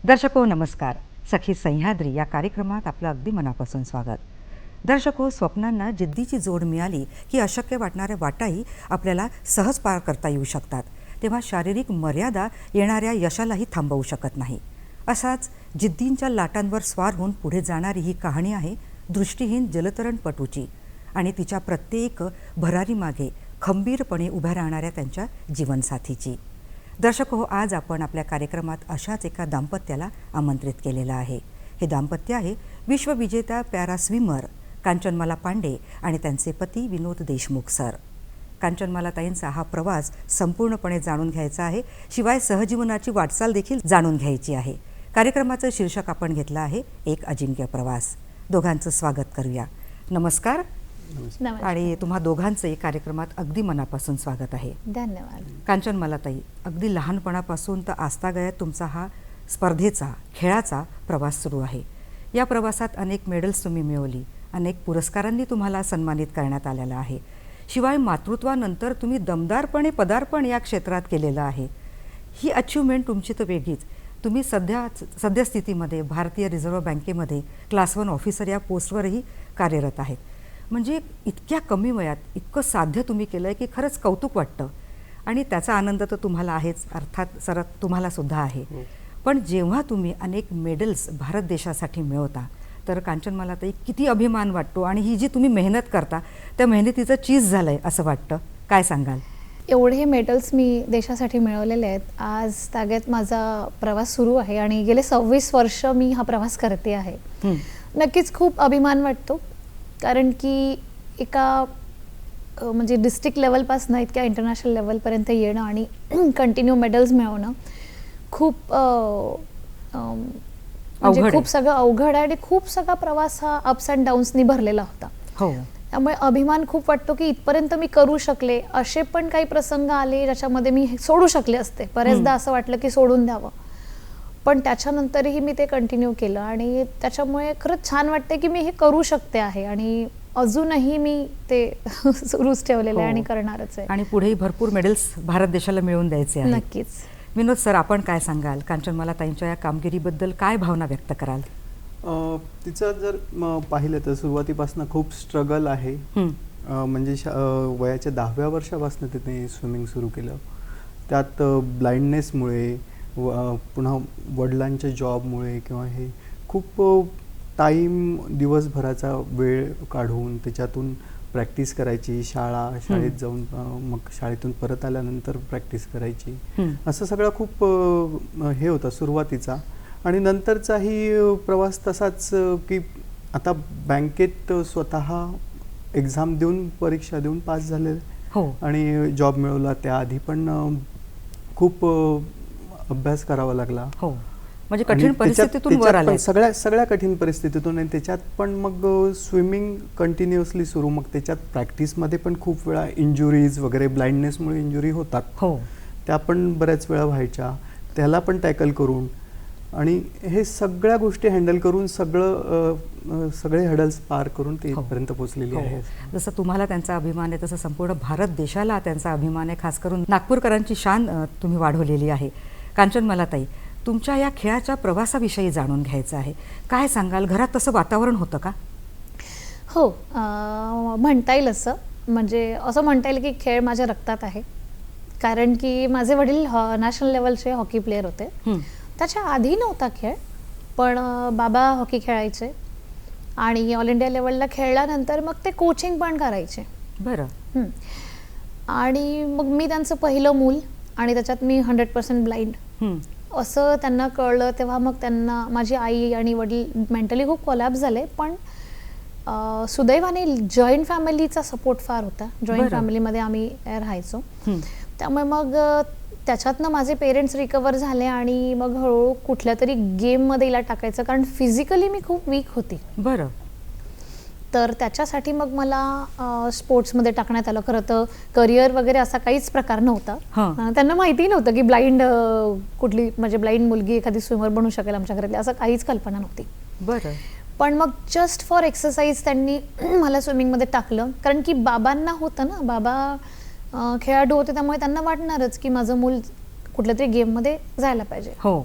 दर्शको नमस्कार. सखी सह्याद्री या कार्यक्रमात आपलं अगदी मनापासून स्वागत. दर्शको, स्वप्नांना जिद्दीची जोड मिळाली की अशक्य वाटणाऱ्या वाटाही आपल्याला सहज पार करता येऊ शकतात. तेव्हा शारीरिक मर्यादा येणाऱ्या यशालाही थांबवू शकत नाही. असाच जिद्दींच्या लाटांवर स्वार होऊन पुढे जाणारी ही कहाणी आहे दृष्टीहीन जलतरणपटूची आणि तिच्या प्रत्येक भरारीमागे खंबीरपणे उभ्या राहणाऱ्या त्यांच्या जीवनसाथीची. दर्शक हो, आज आपण आपल्या कार्यक्रमात अशाच एका दाम्पत्याला आमंत्रित केलेलं आहे. हे दाम्पत्य आहे विश्वविजेत्या पॅरा स्विमर कांचनमाला पांडे आणि त्यांचे पती विनोद देशमुख सर. कांचनमाला ताईंचा हा प्रवास संपूर्णपणे जाणून घ्यायचा आहे, शिवाय सहजीवनाची वाटचाल देखील जाणून घ्यायची आहे. कार्यक्रमाचं शीर्षक आपण घेतलं आहे एक अजिंक्य प्रवास. दोघांचं स्वागत करूया. नमस्कार. आणि तुम्हा दोघांचंही कार्यक्रमात अगदी मनापासून स्वागत आहे. धन्यवाद. कांचनमाला ताई, अगदी लहानपणापासून तर आजतागायत तुमचा हा स्पर्धेचा खेळाचा प्रवास सुरू आहे. या प्रवासात अनेक मेडल्स तुम्ही मिळवली, अनेक पुरस्कारांनी तुम्हाला सन्मानित करण्यात आलेलं आहे. शिवाय मातृत्वानंतर तुम्ही दमदारपणे पदार्पण या क्षेत्रात केलेलं आहे. ही अचिव्हमेंट तुमची तर वेगळीच. तुम्ही सद्यस्थितीमध्ये भारतीय रिझर्व्ह बँकेमध्ये क्लास 1 ऑफिसर या पोस्टवरही कार्यरत आहेत. म्हणजे इतक्या कमी वयात इतकं साध्य तुम्ही केलं आहे की खरंच कौतुक वाटतं आणि त्याचा आनंद तर तुम्हाला आहेच, अर्थात सर तुम्हाला सुद्धा आहे. पण जेव्हा तुम्ही अनेक मेडल्स भारत देशासाठी मिळवता तर कांचनमाला ताई किती अभिमान वाटतो आणि ही जी तुम्ही मेहनत करता त्या मेहनतीचं चीज झालं आहे असं वाटतं. काय सांगाल? एवढे मेडल्स मी देशासाठी मिळवलेले आहेत. आज ताग्यात माझा प्रवास सुरू आहे आणि गेले 26 वर्ष मी हा प्रवास करते आहे. नक्कीच खूप अभिमान वाटतो, कारण की एका म्हणजे डिस्ट्रिक्ट लेवलपासून इतक्या इंटरनॅशनल लेवलपर्यंत येणं आणि कंटिन्यू मेडल्स मिळवणं खूप म्हणजे खूप सगळं अवघड आहे आणि खूप सगळा प्रवास हा अप्स अँड डाऊन्सनी भरलेला होता. हो. त्यामुळे अभिमान खूप वाटतो की इथपर्यंत मी करू शकले. असे पण काही प्रसंग आले ज्याच्यामध्ये मी सोडू शकले असते. बरेचदा असं वाटलं की सोडून द्यावं, पण त्याच्यानंतरही मी ते कंटिन्यू केलं आणि त्याच्यामुळे खरंच छान वाटते की मी हे करू शकते आहे आणि अजूनही मी ते सुरूच ठेवलेलं आहे आणि करणारच आहे. आणि पुढेही भरपूर मेडल्स भारत देशाला मिळवून द्यायचे आहे. नक्कीच. विनोद सर, आपण काय सांगाल? कांचनमाला ताईंच्या या कामगिरीबद्दल काय भावना व्यक्त कराल? तिचं जर पाहिलं तर सुरुवातीपासून खूप स्ट्रगल आहे. म्हणजे वयाच्या 10व्या वर्षापासून तिने स्विमिंग सुरू केलं. त्यात ब्लाइंडनेसमुळे पुन्हा वडिलांच्या जॉबमुळे किंवा हे खूप टाईम दिवसभराचा वेळ काढून त्याच्यातून प्रॅक्टिस करायची. शाळेत जाऊन मग शाळेतून परत आल्यानंतर प्रॅक्टिस करायची. असं सगळं खूप हे होतं सुरुवातीचा. आणि नंतरचाही प्रवास तसाच की आता बँकेत स्वतः एक्झाम देऊन परीक्षा देऊन पास झाले आणि जॉब मिळवला. त्याआधी पण खूप अभ्यास करावा लागला. हो, म्हणजे कठीण परिस्थितीतून वर आले. सगळ्या कठीण परिस्थितीतून. आणि त्याच्यात पण मग स्विमिंग कंटिन्युअसली सुरू. मग त्याच्यात प्रॅक्टिसमध्ये पण खूप वेळा इंजुरीज वगैरे, ब्लाइंडनेसमुळे इंजुरी होतात. हो, त्या पण बऱ्याच वेळा व्हायच्या. त्याला पण टॅकल करून आणि हे सगळ्या गोष्टी हँडल करून सगळे हडल्स पार करून ते इथपर्यंत पोहोचलेली आहे. जसं तुम्हाला त्यांचा अभिमान आहे तसं संपूर्ण भारत देशाला त्यांचा अभिमान आहे. खास करून नागपूरकरांची शान तुम्ही वाढवलेली आहे. कांचनमाला ताई, तुमच्या या खेळाच्या प्रवासाविषयी जाणून घ्यायचं आहे. काय सांगाल? घरात तसं वातावरण होतं का? हो, म्हणता येईल असं. म्हणजे असं म्हणता येईल की खेळ माझ्या रक्तात आहे, कारण की माझे वडील नॅशनल लेवलचे हॉकी प्लेयर होते. त्याच्या आधी नव्हता खेळ, पण बाबा हॉकी खेळायचे आणि ऑल इंडिया लेवलला खेळल्यानंतर मग ते कोचिंग पण करायचे. बरं. आणि मग मी त्यांचं पहिलं मूल आणि त्याच्यात मी 100% ब्लाइंड असं त्यांना कळलं तेव्हा मग त्यांना माझी आई आणि वडील मेंटली खूप कोलॅप्स झाले. पण सुदैवाने जॉईंट फॅमिलीचा सपोर्ट फार होता. जॉईंट फॅमिलीमध्ये आम्ही राहायचो, त्यामुळे मग त्याच्यातनं माझे पेरेंट्स रिकवर झाले आणि मग हळूहळू कुठल्या तरी गेममध्ये हिला टाकायचं, कारण फिजिकली मी खूप वीक होती. बरं. तर त्याच्यासाठी मग मला स्पोर्ट्समध्ये टाकण्यात आलं. खरं तर करिअर वगैरे असा काहीच प्रकार नव्हता. त्यांना माहिती नव्हतं की ब्लाइंड कुठली म्हणजे ब्लाइंड मुलगी एखादी स्विमर बनू शकेल आमच्या घरातली, असं काहीच कल्पना नव्हती. बरं. पण मग जस्ट फॉर एक्सरसाइज त्यांनी मला स्विमिंगमध्ये टाकलं, कारण की बाबांना होतं ना, बाबा खेळाडू होते, त्यामुळे त्यांना वाटणारच की माझं मूल कुठल्या तरी गेममध्ये जायला पाहिजे. हो.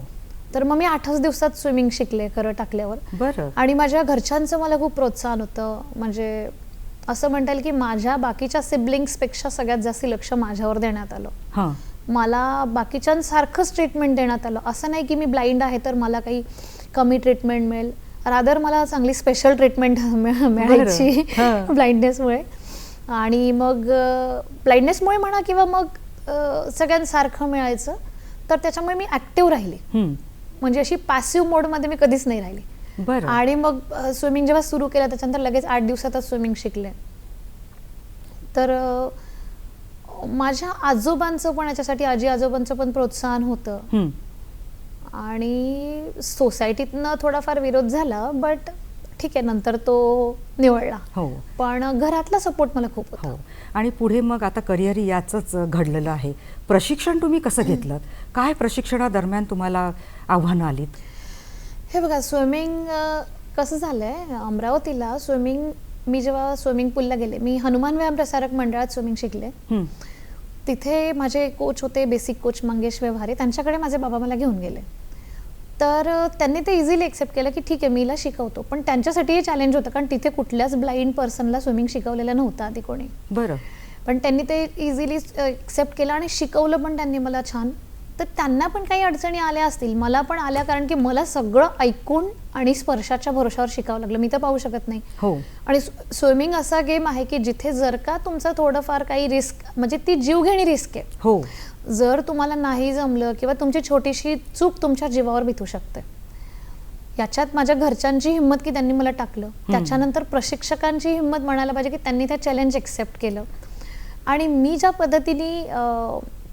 तर मग मी 8च दिवसात स्विमिंग शिकले खरं टाकल्यावर. बरं. आणि माझ्या घरच्यांचं मला खूप प्रोत्साहन होतं. म्हणजे असं म्हणता येईल की माझ्या बाकीच्या सिबलिंग्सपेक्षा सगळ्यात जास्त लक्ष माझ्यावर देण्यात आलं. मला बाकीच्यांसारखंच ट्रीटमेंट देण्यात आलं. असं नाही की मी ब्लाइंड आहे तर मला काही कमी ट्रीटमेंट मिळेल, रादर मला चांगली स्पेशल ट्रीटमेंट मिळायची ब्लाइंडनेसमुळे. आणि मग ब्लाइंडनेसमुळे म्हणा किंवा मग सगळ्यांसारखं मिळायचं, तर त्याच्यामुळे मी ॲक्टिव्ह राहिली. म्हणजे अशी पॅसिव्ह मोडमध्ये मी कधीच नाही राहिली. बरं. आणि मग स्विमिंग जेव्हा सुरू केलं त्याच्यानंतर लगेच 8 दिवसातच स्विमिंग शिकले. तर माझ्या आजोबांचं पण याच्यासाठी आजी आजोबांचं पण प्रोत्साहन होतं. आणि सोसायटीतनं थोडाफार विरोध झाला, बट ठीक आहे, नंतर तो निवडला. हो. पण घरातला सपोर्ट मला खूप होता. हो. आणि पुढे मग आता करिअर याचंच घडलेलं आहे. प्रशिक्षण तुम्ही कसं घेतलं? काय प्रशिक्षणादरम्यान तुम्हाला आव्हानं आलीत? हे बघा, स्विमिंग कसं झालंय, अमरावतीला स्विमिंग मी जेव्हा स्विमिंग पूलला गेले, मी हनुमान व्यायाम प्रसारक मंडळात स्विमिंग शिकले. तिथे माझे कोच होते, बेसिक कोच मंगेश व्यवहारे, त्यांच्याकडे माझे बाबा मला घेऊन गेले. तर त्यांनी ते इझिली एक्सेप्ट केलं की ठीक आहे मी हिला शिकवतो. पण त्यांच्यासाठी हे चॅलेंज होतं, कारण तिथे कुठल्याच ब्लाइंड पर्सनला स्विमिंग शिकवलेलं नव्हतं आधी कोणी. बरं. पण त्यांनी ते इझिली एक्सेप्ट केलं आणि शिकवलं पण त्यांनी मला छान. तर त्यांना पण काही अडचणी आल्या असतील, मला पण आल्या, कारण की मला सगळं ऐकून आणि स्पर्शाच्या भरोशावर शिकावं लागलं. मी तर पाहू शकत नाही. हो. आणि स्विमिंग असा गेम आहे की जिथे जर का तुमचं थोडंफार काही रिस्क, म्हणजे ती जीवघेणी रिस्क आहे. हो. जर तुम्हाला नाही जमलं किंवा तुमची छोटीशी चूक तुमच्या जीवावर बितू शकते. याच्यात माझ्या घरच्यांची हिंमत की त्यांनी मला टाकलं, त्याच्यानंतर प्रशिक्षकांची हिंमत म्हणायला पाहिजे की त्यांनी ते चॅलेंज एक्सेप्ट केलं. आणि मी ज्या पद्धतीने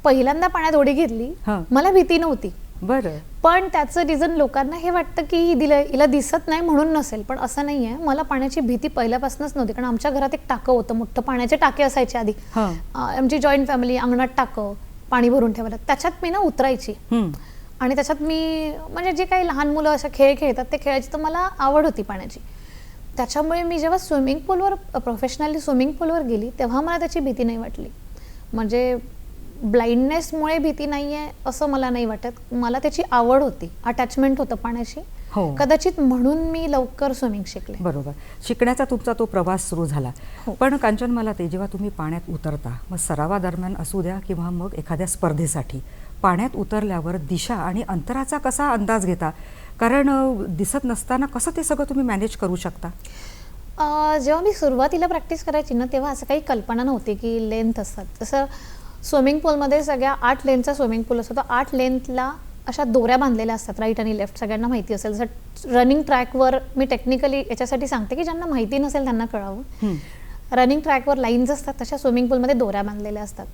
पहिल्यांदा पाण्यात उडी घेतली, मला भीती नव्हती. बरं. पण त्याचं रिझन लोकांना हे वाटतं की हिला दिसत नाही म्हणून नसेल, पण असं नाही आहे. मला पाण्याची भीती पहिल्यापासूनच नव्हती, कारण आमच्या घरात एक टाकं होतं, मोठं पाण्याचे टाके असायचे आधी. आमची जॉईंट फॅमिली, अंगणात टाकं पाणी भरून ठेवायला, त्याच्यात मी ना उतरायची. आणि त्याच्यात मी म्हणजे जे काही लहान मुलं अशा खेळ खेळतात ते खेळायची, तर मला आवड होती पाण्याची. त्याच्यामुळे मी जेव्हा स्विमिंग पूलवर प्रोफेशनली स्विमिंग पूलवर गेली तेव्हा मला त्याची भीती नाही वाटली. म्हणजे ब्लाइंडनेसमुळे भीती नाही आहे असं मला नाही वाटत. मला त्याची आवड होती, अटॅचमेंट होतं पाण्याशी. कदाचित म्हणून मी लवकर स्विमिंग शिकले. बरोबर. शिकण्याचा तुमचा तो प्रवास सुरू झाला. पण कांचन, मला ते जेव्हा तुम्ही पाण्यात उतरता, मग सरावादरम्यान असू द्या किंवा मग एखाद्या स्पर्धेसाठी पाण्यात उतरल्यावर दिशा आणि अंतराचा कसा अंदाज घेता? कारण दिसत नसताना कसं ते सगळं तुम्ही मॅनेज करू शकता? जेव्हा मी सुरुवातीला प्रॅक्टिस करायची ना, तेव्हा असं काही कल्पना नव्हती की लेंथ असतात. जसं स्विमिंग पूलमध्ये सगळ्या 8 लेनचा स्विमिंग पूल असतो, तर 8 लेनला अशा दोऱ्या बांधलेल्या असतात, राईट आणि लेफ्ट, सगळ्यांना माहिती असेल. जसं रनिंग ट्रॅकवर, मी टेक्निकली याच्यासाठी सांगते की ज्यांना माहिती नसेल त्यांना कळावं, रनिंग ट्रॅकवर लाईन्स असतात, तशा स्विमिंग पूलमध्ये दोऱ्या बांधलेल्या असतात.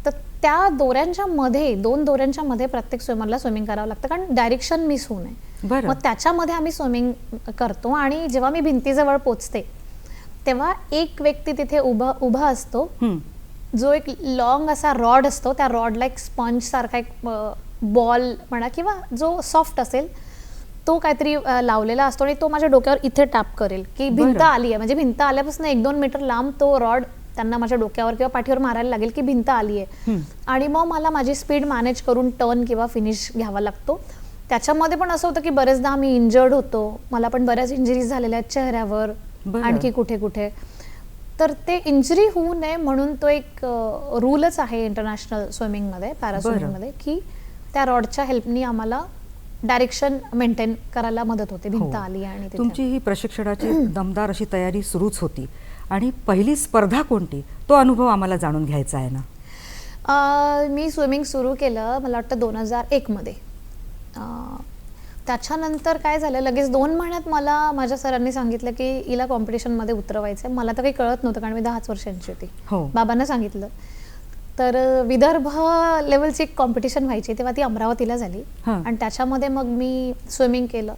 तर त्या दोऱ्यांच्या मध्ये, 2 दोऱ्यांच्या मध्ये प्रत्येक स्विमरला स्विमिंग करावं लागतं, कारण डायरेक्शन मिस होऊ नये. मग त्याच्यामध्ये आम्ही स्विमिंग करतो. आणि जेव्हा मी भिंतीजवळ पोचते तेव्हा एक व्यक्ती तिथे उभा असतो, जो एक लॉंग असा रॉड असतो, त्या रॉडला एक स्पंज सारखा एक बॉल म्हणा किंवा जो सॉफ्ट असेल तो काहीतरी लावलेला असतो, आणि तो माझ्या डोक्यावर इथे टॅप करेल की भिंत आली आहे. म्हणजे भिंत आल्यापासून 1-2 मीटर लांब तो रॉड त्यांना माझ्या डोक्यावर किंवा पाठीवर मारायला लागेल की भिंत आली आहे. आणि मग मला माझी स्पीड मॅनेज करून टर्न किंवा फिनिश घ्यावा लागतो. त्याच्यामध्ये पण असं होतं की बरेचदा मी इंजर्ड होतो, मला पण बऱ्याच इंजरीज झालेल्या आहेत चेहऱ्यावर, आणखी कुठे कुठे. तर ते इंजरी होऊ नये म्हणून तो एक रूलच आहे इंटरनॅशनल स्विमिंगमध्ये, पॅरा स्विमिंगमध्ये, की त्या रॉडच्या हेल्पनी आम्हाला डायरेक्शन मेंटेन करायला मदत होते, भिंत हो. आली आणि तिथे. तुमची ही प्रशिक्षणाची दमदार अशी तयारी सुरूच होती आणि पहिली स्पर्धा कोणती तो अनुभव आम्हाला जाणून घ्यायचा आहे ना. मी स्विमिंग सुरू केलं मला वाटतं 2001 मध्ये. त्याच्यानंतर काय झालं, लगेच 2 महिन्यात मला माझ्या सरांनी सांगितलं की हिला कॉम्पिटिशनमध्ये उतरवायचं आहे. मला तर काही कळत नव्हतं कारण मी 10 वर्षांची होती. हो. बाबांना सांगितलं. तर विदर्भ लेवलची एक कॉम्पिटिशन व्हायची तेव्हा ती अमरावतीला झाली हां. आणि त्याच्यामध्ये मग मी स्विमिंग केलं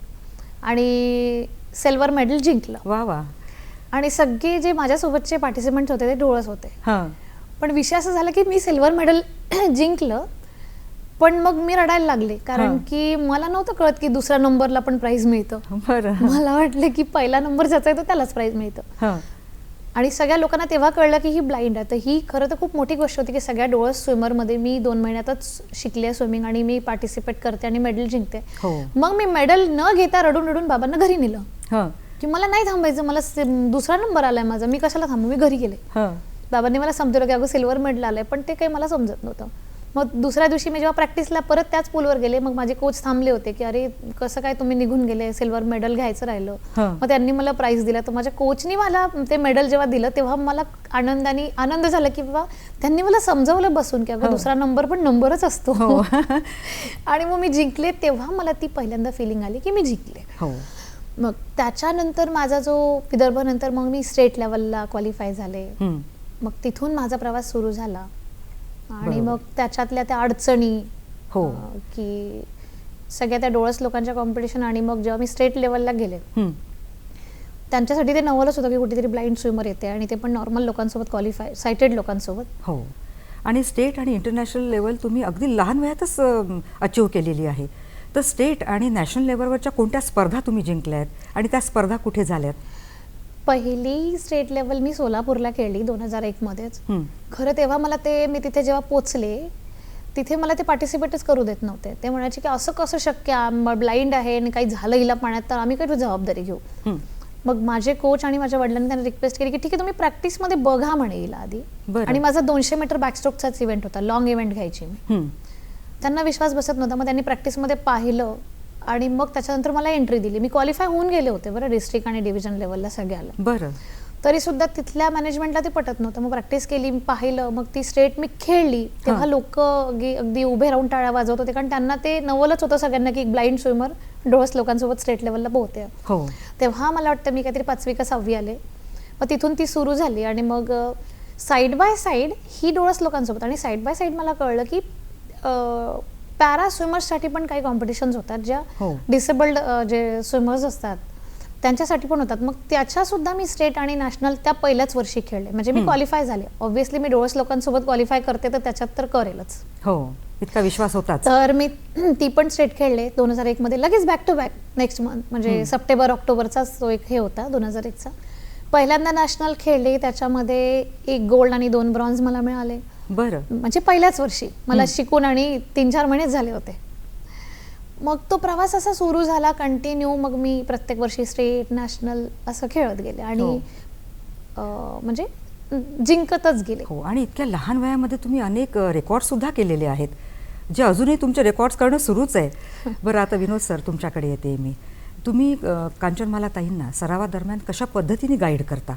आणि सिल्वर मेडल जिंकलं. वा वा. आणि सगळे जे माझ्यासोबतचे पार्टिसिपंट होते ते डोळस होते. हां. पण विषय असं झाला की मी सिल्वर मेडल जिंकलं पण मग मी रडायला लागले कारण हां. की मला नव्हतं कळत की दुसऱ्या नंबरला पण प्राइज मिळतं. बरं. मला वाटलं की पहिला नंबर ज्याचा येतो त्यालाच प्राइज मिळतं. हां. आणि सगळ्या लोकांना तेव्हा कळलं की ही ब्लाइंड आहे. तर ही खरं तर खूप मोठी गोष्ट होती की सगळ्या डोळस स्विमरमध्ये मी 2 महिन्यातच शिकले स्विमिंग आणि मी पार्टिसिपेट करते आणि मेडल जिंकते. हो. मग मी मेडल न घेता रडून रडून बाबांना घरी नेलं हां. की मला नाही थांबायचं, मला दुसरा नंबर आलाय माझा, मी कशाला थांबू. मी घरी गेले. हां. बाबांनी मला समजवलं की अगं सिल्वर मेडल आलंय, पण ते काही मला समजत नव्हतं. मग दुसऱ्या दिवशी मी जेव्हा प्रॅक्टिसला परत त्याच पूलवर गेले मग माझे कोच थांबले होते की अरे कसं काय तुम्ही निघून गेले, सिल्वर मेडल घ्यायचं राहिलं. हां. मग त्यांनी मला प्राइज दिला. तर माझ्या कोचनी मला ते मेडल जेव्हा दिलं तेव्हा मला आनंद झाला की बाबा त्यांनी मला समजवलं बसून की अगं हो. दुसरा नंबर पण नंबरच असतो. हो. आणि मग मी जिंकले तेव्हा मला ती पहिल्यांदा फिलिंग आली की मी जिंकले. हो. मग त्याच्यानंतर माझा जो विदर्भानंतर मग मी स्टेट लेवलला क्वालिफाय झाले. हं. मग तिथून माझा प्रवास सुरू झाला आणि बरोबर. मग त्याच्यातल्या त्या अडचणी हो. की सगळ्या त्या डोळस लोकांच्या कॉम्पिटिशन आणि मग जेव्हा मी स्टेट लेवलला गेले हं. त्यांच्यासाठी ते नवलच होतं की कुठेतरी ब्लाइंड स्विमर येते आणि ते पण नॉर्मल लोकांसोबत क्वालिफाय सायटेड लोकांसोबत. हो. आणि स्टेट आणि इंटरनॅशनल लेवल तुम्ही अगदी लहान वयातच अचीव केलेली आहे. तर स्टेट आणि नॅशनल लेवलवरच्या कोणत्या स्पर्धा तुम्ही जिंकल्यात आणि त्या स्पर्धा कुठे झाल्यात? पहिली स्टेट लेवल मी सोलापूरला खेळली 2001 मध्येच. हं. खरं तेव्हा मला मी तिथे जेव्हा पोचले तिथे मला ते पार्टिसिपेटच करू देत नव्हते. ते म्हणायचे की असं कसं शक्य, ब्लाइंड आहे आणि काही झालं हिला पाण्यात तर आम्ही काही जबाबदारी घेऊ. हं. मग माझे कोच आणि माझ्या वडिलांनी त्यांना रिक्वेस्ट केली की ठीक आहे तुम्ही प्रॅक्टिसमध्ये बघा म्हणे हिला आधी. बरं. आणि माझा 200 मीटर बॅकस्ट्रोकचाच इव्हेंट होता, लॉंग इव्हेंट घ्यायची मी. हं. त्यांना विश्वास बसत नव्हता. मग त्यांनी प्रॅक्टिसमध्ये पाहिलं आणि मग त्याच्यानंतर मला एंट्री दिली. मी क्वालिफाय होऊन गेले होते बरं डिस्ट्रिक्ट आणि डिव्हिजन लेवलला सगळ्याला. बरं. तरी सुद्धा तिथल्या मॅनेजमेंटला ते पटत नव्हतं. मग प्रॅक्टिस केली, मी पाहिलं, मग ती स्टेट मी खेळली तेव्हा लोक अगदी उभे राहून टाळ्या वाजवत होते कारण त्यांना ते नवलच होतं सगळ्यांना की एक ब्लाइंड स्विमर डोळस लोकांसोबत स्टेट लेवलला पोहते. हो. तेव्हा मला वाटतं मी काहीतरी 5वी का 6वी आले. मग तिथून ती सुरू झाली आणि मग साईड बाय साईड ही डोळस लोकांसोबत आणि साईड बाय साईड मला कळलं की पॅरा स्विमर्ससाठी पण काही कॉम्पिटिशन्स होतात ज्या हो. डिसेबल्ड जे स्विमर्स असतात त्यांच्यासाठी पण होतात. मग त्याच्यासुद्धा मी स्टेट आणि नॅशनल त्या पहिल्याच वर्षी खेळले. म्हणजे मी क्वालिफाय झाले. ऑब्व्हियसली मी डोळस लोकांसोबत क्वालिफाय करते तर त्याच्यात तर करेलच. हो. इतका विश्वास होताच. तर मी ती पण स्टेट खेळले 2001 मध्ये लगेच back to back next month म्हणजे सप्टेंबर ऑक्टोबरचाच तो एक हे होता 2001चा. पहिल्यांदा नॅशनल खेळले त्याच्यामध्ये 1 गोल्ड आणि 2 ब्रॉन्झ मला मिळाले. बरं. म्हणजे पहिल्याच वर्षी मला शिकून आणि 3-4 महिनेच झाले होते. मग तो प्रवास असा सुरू झाला कंटिन्यू. मग मी प्रत्येक वर्षी स्टेट नॅशनल असं खेळत गेले आणि म्हणजे जिंकतच गेले. हो. आणि इतक्या लहान वयामध्ये तुम्ही अनेक रेकॉर्ड सुद्धा केलेले आहेत जे अजूनही तुमचे रेकॉर्ड्स करणं सुरूच आहे. बरं, आता विनोद सर तुमच्याकडे येते मी. तुम्ही कांचनमाला ताईंना सरावादरम्यान कशा पद्धतीने गाईड करता?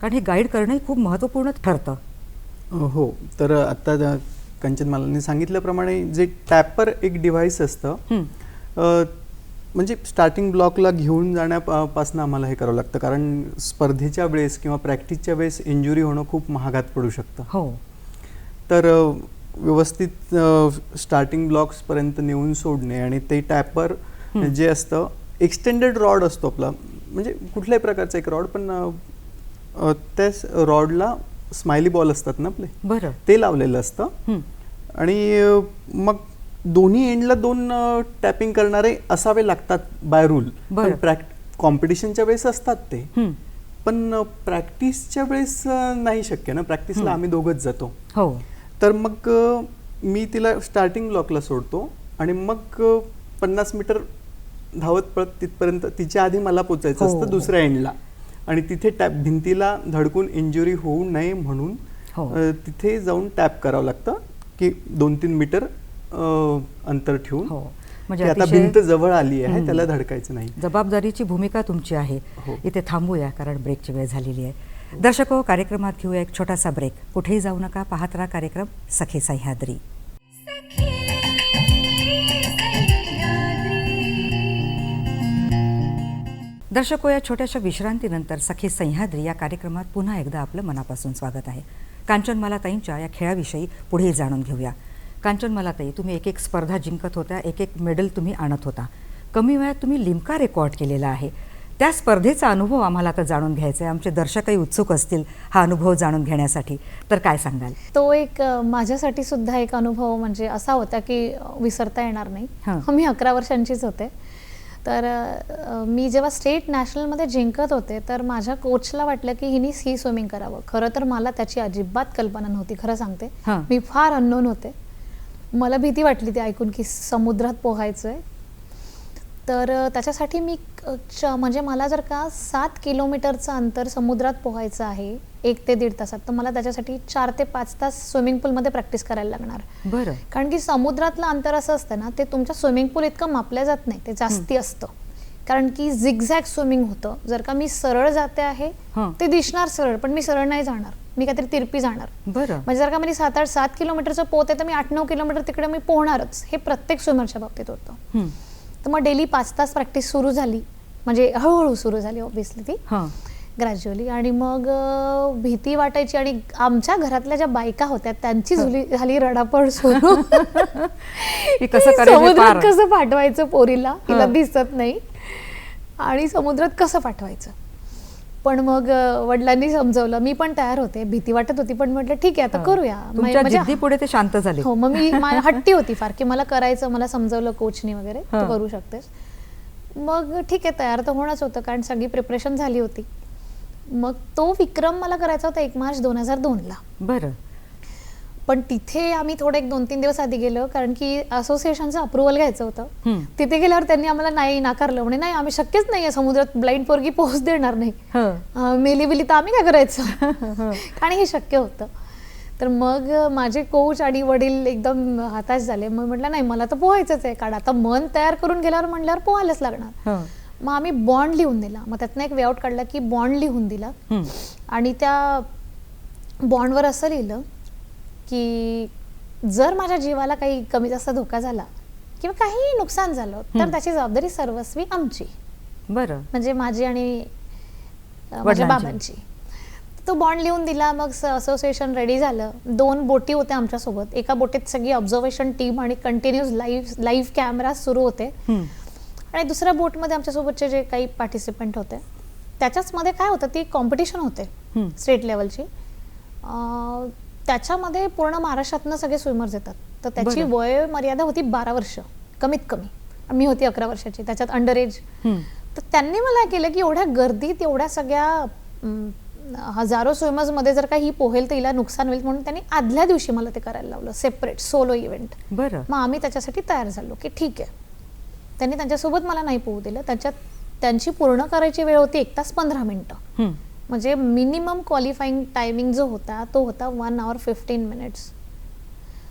कारण हे गाईड करणंही खूप महत्त्वपूर्ण ठरतं. हो. तर आता कंचनमालांनी सांगितल्याप्रमाणे जे टॅपर एक डिव्हाइस असतं म्हणजे स्टार्टिंग ब्लॉकला घेऊन जाण्यापासून आम्हाला हे करावं लागतं कारण स्पर्धेच्या वेळेस किंवा प्रॅक्टिसच्या वेळेस इंजुरी होणं खूप महागात पडू शकतं. हो. तर व्यवस्थित स्टार्टिंग ब्लॉक्सपर्यंत नेऊन सोडणे आणि ते टॅपर जे असतं एक्सटेंडेड रॉड असतो आपला म्हणजे कुठल्याही प्रकारचा एक रॉड पण त्याच रॉडला स्माइली बॉल असतात ना आपले. बरं. ते लावलेलं असतं आणि मग दोन्ही एंडला 2 टॅपिंग करणारे असावे लागतात बाय रूल. पण कॉम्पिटिशनच्या वेळेस असतात ते पण प्रॅक्टिसच्या वेळेस नाही शक्य ना. प्रॅक्टिसला आम्ही दोघंच जातो. हो. तर मग मी तिला स्टार्टिंग ब्लॉकला सोडतो आणि मग 50 मीटर धावत पळत तिथपर्यंत तिच्या आधी मला पोचायचं असतं दुसऱ्या एंडला. आणि तिथे टॅप भिंतीला धडकून इंजुरी होऊ नये म्हणून हो. तिथे जाऊन टॅप करावं लागतं की 2-3 मीटर अंतर ठेवून. हो, की म्हणजे आता अतिशय भिंत जवळ आली आहे, त्याला धडकायचं नाही. जबाबदारीची भूमिका तुमची आहे. हो. इथे थांबूया कारण ब्रेकची वेळ झालेली आहे. दर्शको, कार्यक्रमात घेऊया एक छोटासा ब्रेक. कुठेही जाऊ नका, पाहत राहा कार्यक्रम सखी सह्याद्री. दर्शको, या छोट्याशा विश्रांतीनंतर सखी सह्याद्री या कार्यक्रमात पुन्हा एकदा आपलं मनापासून स्वागत आहे. कांचनमालाताईंच्या या खेळाविषयी पुढे जाणून घेऊया. कांचनमालाताई, तुम्ही एक एक स्पर्धा जिंकत होत्या, एक एक मेडल तुम्ही आणत होता. कमी वयात तुम्ही लिम्का रेकॉर्ड केलेला आहे. त्या स्पर्धेचा अनुभव आम्हाला आता जाणून घ्यायचा आहे. आमचे दर्शकही उत्सुक असतील हा अनुभव जाणून घेण्यासाठी, तर काय सांगाल? तो एक माझ्यासाठी सुद्धा एक अनुभव म्हणजे असा होता की विसरता येणार नाही. मी 11 वर्षांचीच होते. तर मी जेव्हा स्टेट नॅशनलमध्ये जिंकत होते तर माझ्या कोचला वाटलं की हिने सी स्विमिंग करावं. खरं तर मला त्याची अजिबात कल्पना नव्हती, खरं सांगते. मी फार अननोन होते. मला भीती वाटली ते ऐकून की समुद्रात पोहायचं आहे. तर त्याच्यासाठी मी म्हणजे मला जर का 7 किलोमीटरचं अंतर समुद्रात पोहायचं आहे 1 ते 1.5 तासात, तर मला त्याच्यासाठी 4 ते 5 तास स्विमिंग पूलमध्ये प्रॅक्टिस करायला लागणार. बरं. कारण की समुद्रातलं अंतर असं असतं ना, ते तुमच्या स्विमिंग पूल इतकं मापलं जात नाही, ते जास्ती असतं. कारण की झिगझॅग स्विमिंग होतं. जर का मी सरळ जाते आहे ते दिसणार सरळ, पण मी सरळ नाही जाणार, मी काहीतरी तिरपी जाणार. बरं. म्हणजे जर का मी 7 किलोमीटरचं पोत आहे तर मी 8-9 किलोमीटर तिकडे मी पोहणारच. हे प्रत्येक स्विमरच्या बाबतीत होतं. तर मग डेली 5 तास प्रॅक्टिस सुरू झाली, म्हणजे हळूहळू सुरू झाली ऑब्व्हियसली ती ग्रॅज्युअली. आणि मग भीती वाटायची. आणि आमच्या घरातल्या ज्या बायका होत्या त्यांची झाली रडापड सुरू समुद्रात कसं पाठवायचं पोरीला, तिला दिसत नाही, आणि समुद्रात कसं पाठवायचं. पण मग वडिलांनी समजवलं. मी पण तयार होते, भीती वाटत होती, पण म्हटलं ठीक आहे आता करूया. म्हणजे पुढे ते शांत झाले. हो, मग मी हट्टी होती फार की मला करायचं, मला समजवलं कोचनी वगैरे, तू करू शकतेस. मग ठीक आहे, तयार तर होणंच होतं कारण सगळी प्रिपरेशन झाली होती. मग तो विक्रम मला करायचा होता 1 मार्च 2002ला. बरं. पण तिथे आम्ही थोडे 1-2-3 दिवस आधी गेलो कारण की असोसिएशनचं अप्रुव्हल घ्यायचं होतं. तिथे गेल्यावर त्यांनी आम्हाला नाकारलं. म्हणे नाही, आम्ही शक्यच नाही समुद्रात ब्लाइंड पोरगी पोहोच देणार नाही, मेली बिली तर आम्ही काय करायचं. आणि हे शक्य होतं. तर मग माझे कोच आणि वडील एकदम हताश झाले. मग म्हटलं नाही, मला तर पोहायचंच आहे, कारण आता मन तयार करून गेल्यावर म्हटल्यावर पोहायलाच लागणार. मग आम्ही बॉन्ड लिहून दिला. मग त्यातनं एक वेआउट काढला की बॉन्ड लिहून दिला. आणि त्या बॉन्डवर असं लिहिलं की जर माझ्या जीवाला काही कमी जास्त धोका झाला किंवा काही नुकसान झालं तर त्याची जबाबदारी सर्वस्वी आमची. बरं. म्हणजे माझी आणि माझ्या बाबांची. तो बॉन्ड लिहून दिला. मग असोसिएशन रेडी झालं. 2 बोटी होत्या आमच्यासोबत. एका बोटीत सगळी ऑब्झर्वेशन टीम आणि कंटिन्यूस लाईव्ह कॅमेरा सुरू होते. आणि दुसऱ्या बोटमध्ये आमच्यासोबतचे जे काही पार्टिसिपंट होते त्याच्याच मध्ये काय होतं, ती कॉम्पिटिशन होते स्टेट लेवलची. त्याच्यामध्ये पूर्ण महाराष्ट्रातनं सगळे स्विमर्स येतात. तर त्याची वय मर्यादा होती 12 वर्ष कमीत कमी. मी होती 11 वर्षाची, त्याच्यात अंडर एज. तर त्यांनी मला केलं की एवढ्या गर्दीत एवढ्या सगळ्या हजारो स्विमर्स मध्ये जर का ही पोहेल तर हिला नुकसान होईल, म्हणून त्यांनी आदल्या दिवशी मला ते करायला लावलं, सेपरेट सोलो इव्हेंट. बरं. मग आम्ही त्याच्यासाठी तयार झालो की ठीक आहे. त्यांनी त्यांच्यासोबत मला नाही पोहू दिलं. त्यांची पूर्ण करायची वेळ होती 1 तास 15 मिनिटं. म्हणजे मिनिमम क्वालिफाईंग टायमिंग जो होता तो होता 1 hour 15 minutes.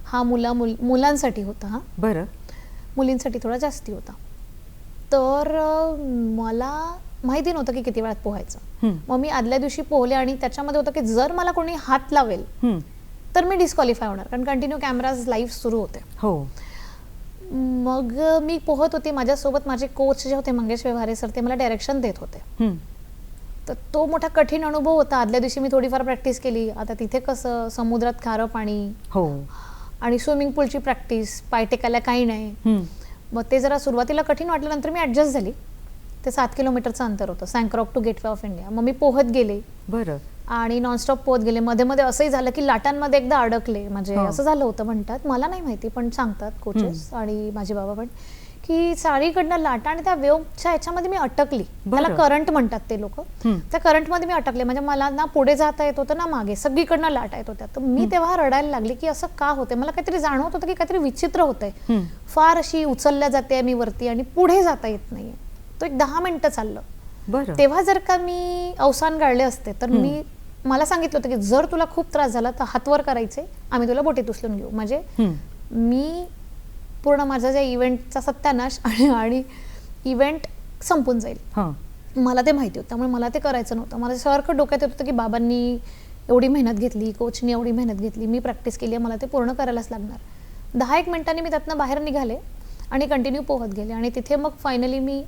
हा मुलांसाठी होता. हा बरं. मुलींसाठी थोडा जास्ती होता. तर मला माहिती नव्हतं की किती वेळात पोहायचं. मग मी आदल्या दिवशी पोहले आणि त्याच्यामध्ये होतं की जर मला कोणी हात लावेल तर मी डिस्क्वालिफाय होणार, कारण कंटिन्यू कॅमेराज लाईव्ह सुरू होते. हो. मग मी पोहत होते. माझ्यासोबत माझे कोच जे होते मंगेश व्यवहारे सर, ते मला डायरेक्शन देत होते. तर तो मोठा कठीण अनुभव होता. आदल्या दिवशी मी थोडीफार प्रॅक्टिस केली. आता तिथे कसं समुद्रात खारं पाणी आणि स्विमिंग पूलची प्रॅक्टिस, पाय टेकायला काही नाही. मग ते जरा सुरुवातीला कठीण वाटलं. नंतर मी ऍडजस्ट झाली. ते 7 किलोमीटरचं अंतर होतं, सँक्रॉक टू गेटवे ऑफ इंडिया. मग मी पोहत गेले. बरं. आणि नॉनस्टॉप पोहत गेले. मध्ये मध्ये असंही झालं की लाटांमध्ये एकदा अडकले. म्हणजे असं झालं होतं म्हणतात, मला नाही माहिती पण सांगतात कोचेस आणि माझे बाबा पण, की चारीकडनं लाटा आणि त्या वेव्हच्या ह्याच्यामध्ये मी अटकली. त्याला करंट म्हणतात ते लोक. त्या करंटमध्ये मी अटकले. म्हणजे मला ना पुढे जाता येत होतं ना मागे, सगळीकडनं लाटा येत होत्या. तर मी तेव्हा रडायला लागले की असं का होतंय. मला काहीतरी जाणवत होतं की काहीतरी विचित्र होतंय. फार अशी उचलल्या जाते मी वरती आणि पुढे जाता येत नाहीये. तो एक 10 मिनिटं चाललं. बरं. तेव्हा जर का मी अवसान गाळले असते तर मला सांगितलं होतं की जर तुला खूप त्रास झाला तर हात वर करायचे, आम्ही तुला बोटीत उचलून घेऊ. म्हणजे मी पूर्ण माझा ज्या इव्हेंटचा सत्यानाश आणि इव्हेंट संपून जाईल हां. मला ते माहिती होतं. त्यामुळे मला ते करायचं नव्हतं. मला सारखं डोक्यात येत होतं की बाबांनी एवढी मेहनत घेतली, कोचनी एवढी मेहनत घेतली, मी प्रॅक्टिस केली आहे, मला ते पूर्ण करायलाच लागणार. 10-1 मिनिटांनी मी त्यातनं बाहेर निघाले आणि कंटिन्यू पोहत गेले आणि तिथे मग फायनली मी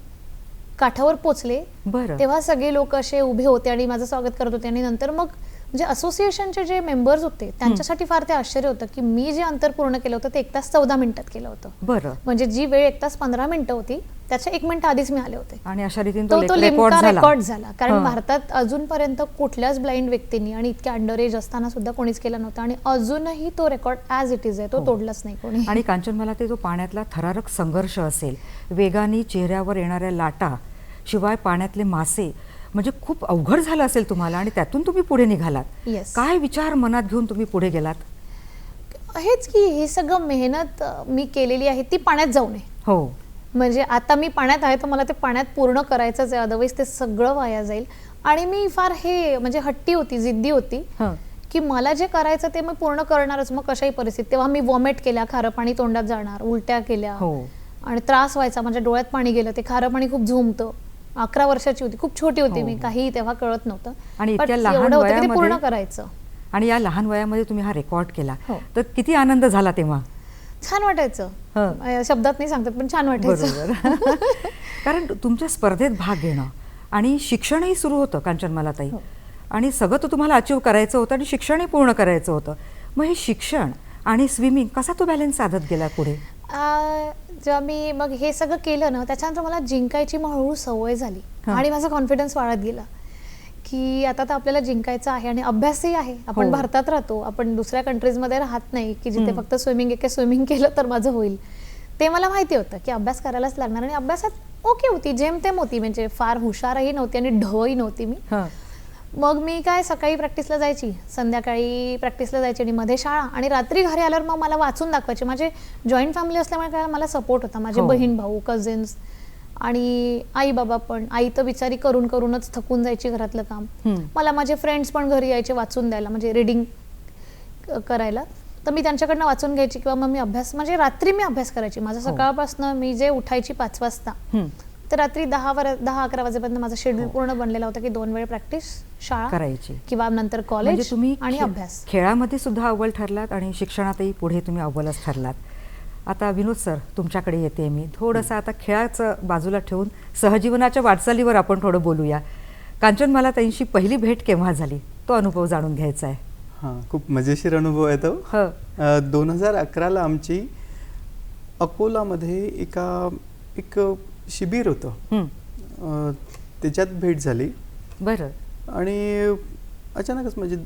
काठावर पोचले. बरं. तेव्हा सगळे लोक असे उभे होते आणि माझं स्वागत करत होते आणि नंतर मग म्हणजे असोसिएशनचे जे मेंबर्स होते त्यांच्यासाठी फार ते आश्चर्य होतं की मी जे अंतर पूर्ण केलं होतं ते 1 तास 14 मिनिटात केलं होतं. बरं. म्हणजे जी वेळ 1 तास 15 मिनिटं होती त्याच्या 1 मिनिट आधीच मी आले होते. आणि अशा रीतीने तो रेकॉर्ड लिमका झाला. रेकॉर्ड झाला. कारण हां. भारतात अजूनपर्यंत कुठल्याच ब्लाइंड व्यक्तींनी आणि इतक्या अंडर एज असताना सुद्धा कोणीच केला नव्हता आणि अजूनही तो रेकॉर्ड ॲज इट इज आहे, तो तोडलाच नाही कोणी. आणि कांचन, मला ते जो पाण्यातला थरारक संघर्ष असेल, वेगाने चेहऱ्यावर येणाऱ्या लाटा, शिवाय पाण्यातले मासे, म्हणजे खूप अवघड झालं असेल तुम्हाला आणि त्यातून तुम्ही पुढे निघालात. Yes. काय विचार मनात घेऊन तुम्ही पुढे गेलात? हेच की हे सगळं मेहनत मी केलेली आहे ती पाण्यात जाऊ नये. हो. म्हणजे आता मी पाण्यात आहे तर मला ते पाण्यात पूर्ण करायचंच आहे, अदरवाईज ते सगळं वाया जाईल. आणि मी फार म्हणजे हट्टी होती, जिद्दी होती हं. की मला जे करायचं ते मी पूर्ण करणारच, मग कशाही परिस्थितीत. तेव्हा मी वॉमिट केल्या, खारं पाणी तोंडात जाणार, उलट्या केल्या हो. आणि त्रास व्हायचा, माझ्या डोळ्यात पाणी गेलं, ते खारं पाणी खूप झोंबतं. 11 वर्षाची होती, खूप छोटी होती हो, मी, हो. काही तेव्हा कळत नव्हतं. आणि But इतक्या लहान एवढं होतं की ते पूर्ण वयामध्ये- करायचं. आणि या लहान वयामध्ये तुम्ही हा रेकॉर्ड केला, हो. तर किती आनंद झाला तेव्हा? छान वाटायचं. हं. शब्दात नाही सांगतात पण छान वाटायचं. बरोबर. कारण तुमच्या स्पर्धेत भाग घेणं आणि शिक्षणही सुरू होतं कांचनमालाताई, आणि सगळं तर तुम्हाला अचीव करायचं होतं आणि शिक्षणही पूर्ण करायचं होतं. मग हे शिक्षण आणि स्विमिंग कसा तो बॅलन्स साधत गेला पुढे? जेव्हा मी मग हे सगळं केलं ना, त्याच्यानंतर मला जिंकायची मग हळूहळू सवय झाली हं. आणि माझा कॉन्फिडन्स वाढत गेला की आता तर आपल्याला जिंकायचं आहे आणि अभ्यासही आहे. आपण हो. भारतात राहतो, आपण दुसऱ्या कंट्रीजमध्ये राहत नाही की जिथे फक्त स्विमिंग केलं तर माझं होईल. ते मला माहिती होतं की अभ्यास करायलाच लागणार आणि अभ्यासात ओके होती, जेमतेम होती, म्हणजे फार हुशारही नव्हती आणि ढही नव्हती मी. हं. मग मी काय सकाळी प्रॅक्टिसला जायची, संध्याकाळी प्रॅक्टिसला जायची आणि मध्ये शाळा आणि रात्री घरी आल्यावर मग मला वाचून दाखवायचे. माझे जॉईंट फॅमिली असल्यामुळे काय मला सपोर्ट होता, माझे हो. बहीण भाऊ कझिन्स आणि आई बाबा पण. आई तर बिचारी करूनच थकून जायची घरातलं काम. मला माझे फ्रेंड्स पण घरी यायचे वाचून द्यायला, म्हणजे रिडिंग करायला, तर मी त्यांच्याकडनं वाचून घ्यायची किंवा मग मी अभ्यास, म्हणजे रात्री मी अभ्यास करायची. माझं सकाळपासून मी जे उठायची 5 वाजता तर रात्री 10-11 वाजेपर्यंत माझा शेड्यूल पूर्ण बनलेला होता की 2 वेळ प्रॅक्टिस, शाळा करायची किंवा नंतर म्हणजे कॉलेज तुम्ही आणि अभ्यास. खेळामध्ये सुद्धा अव्वल ठरलात आणि शिक्षणातही पुढे तुम्ही अव्वलच ठरलात. आता विनोद सर, तुमच्याकडे येते मी. थोडंसं आता खेळाचं बाजूला ठेवून सहजीवनाच्या वाटचालीवर आपण थोडं बोलूया. कांचनमालाताईंशी पहिली भेट केव्हा झाली, तो अनुभव जाणून घ्यायचा आहे. हां, खूप मजेशीर अनुभव आहे तो. 2011ला आमची अकोलामध्ये एक शिबिर होतं, त्याच्यात भेट झाली. बरं. आणि अचानकच म्हणजे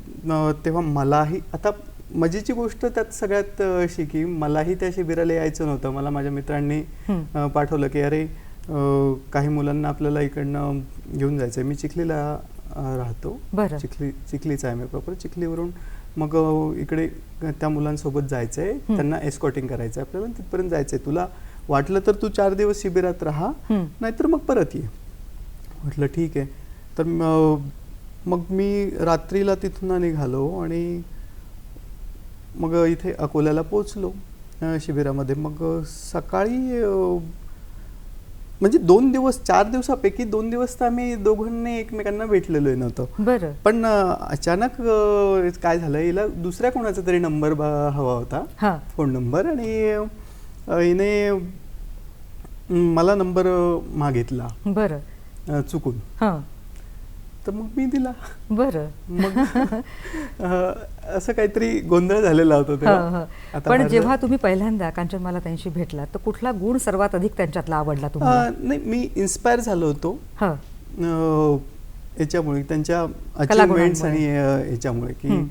तेव्हा मलाही, आता मजेची गोष्ट त्यात सगळ्यात अशी की मलाही त्या शिबिराला यायचं नव्हतं. मला माझ्या मित्रांनी पाठवलं की अरे काही मुलांना आपल्याला इकडनं घेऊन जायचं आहे. मी चिखलीला राहतो. बरं. चिखलीचा आहे मी प्रॉपर. चिखलीवरून मग इकडे त्या मुलांसोबत जायचं आहे, त्यांना एस्कॉर्टिंग करायचं आहे आपल्याला, तिथपर्यंत जायचं आहे. तुला वाटलं तर तू 4 दिवस शिबिरात राहा, नाहीतर मग परत ये. म्हटलं ठीक आहे. तर मग मी रात्रीला तिथून निघालो आणि मग इथे अकोल्याला पोचलो शिबिरामध्ये. मग सकाळी म्हणजे 2 दिवस, 4 दिवसापैकी 2 दिवस तर आम्ही दोघांनी एकमेकांना भेटलेलो नव्हतो. बरं. पण अचानक काय झालं, हिला दुसऱ्या कोणाचा तरी नंबर हवा होता, फोन नंबर, आणि हिने मला नंबर मागितला. बरं. चुकून. तर मग मी दिला. बरं. मग असं काहीतरी गोंधळ झालेला होता तेव्हा. पण जेव्हा तुम्ही पहिल्यांदा कांचनमालाताईंशी भेटलात तर कुठला गुण सर्वात अधिक त्यांच्यातला आवडला तुम्हाला? नाही, मी इन्स्पायर झालो होतो याच्यामुळे, त्यांच्या अचीवमेंट्स आणि याच्यामुळे की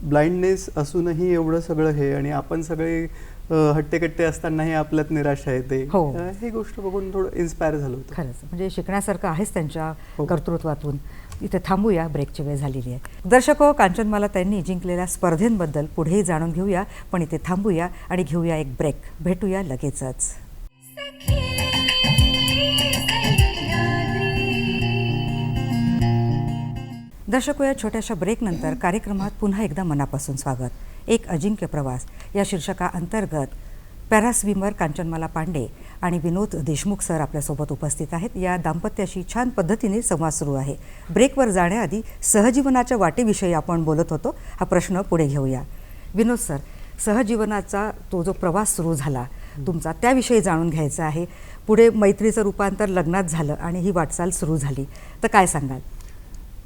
ब्लाइंडनेस असूनही एवढं सगळं हे, आणि आपण सगळे हट्टेकट्टे असतानाही आपल्यात निराशा येते, ही गोष्ट बघून थोडं इन्स्पायर झालं होतं. खरंच म्हणजे शिकण्यासारखं आहेच त्यांच्या कर्तृत्वातून. इथे थांबूया, ब्रेकची वेळ झालेली आहे. दर्शको, कांचनमालाताईंनी जिंकलेल्या स्पर्धेंबद्दल पुढेही जाणून घेऊया, पण इथे थांबूया आणि घेऊया एक ब्रेक. भेटूया लगेचच. दर्शको, या छोट्याशा ब्रेकनंतर कार्यक्रमात पुन्हा एकदा मनापासून स्वागत. एक अजिंक्य प्रवास या शीर्षकाअंतर्गत पॅरास्विमर कांचनमाला पांडे आणि विनोद देशमुख सर आपल्यासोबत उपस्थित आहेत. या दाम्पत्याशी छान पद्धतीने संवाद सुरू आहे. ब्रेकवर जाण्याआधी सहजीवनाच्या वाटेविषयी आपण बोलत होतो. हा प्रश्न पुढे घेऊया. विनोद सर, सहजीवनाचा तो जो प्रवास सुरू झाला तुमचा, त्याविषयी जाणून घ्यायचं आहे. पुढे मैत्रीचं रूपांतर लग्नात झालं आणि ही वाटचाल सुरू झाली, तर काय सांगाल?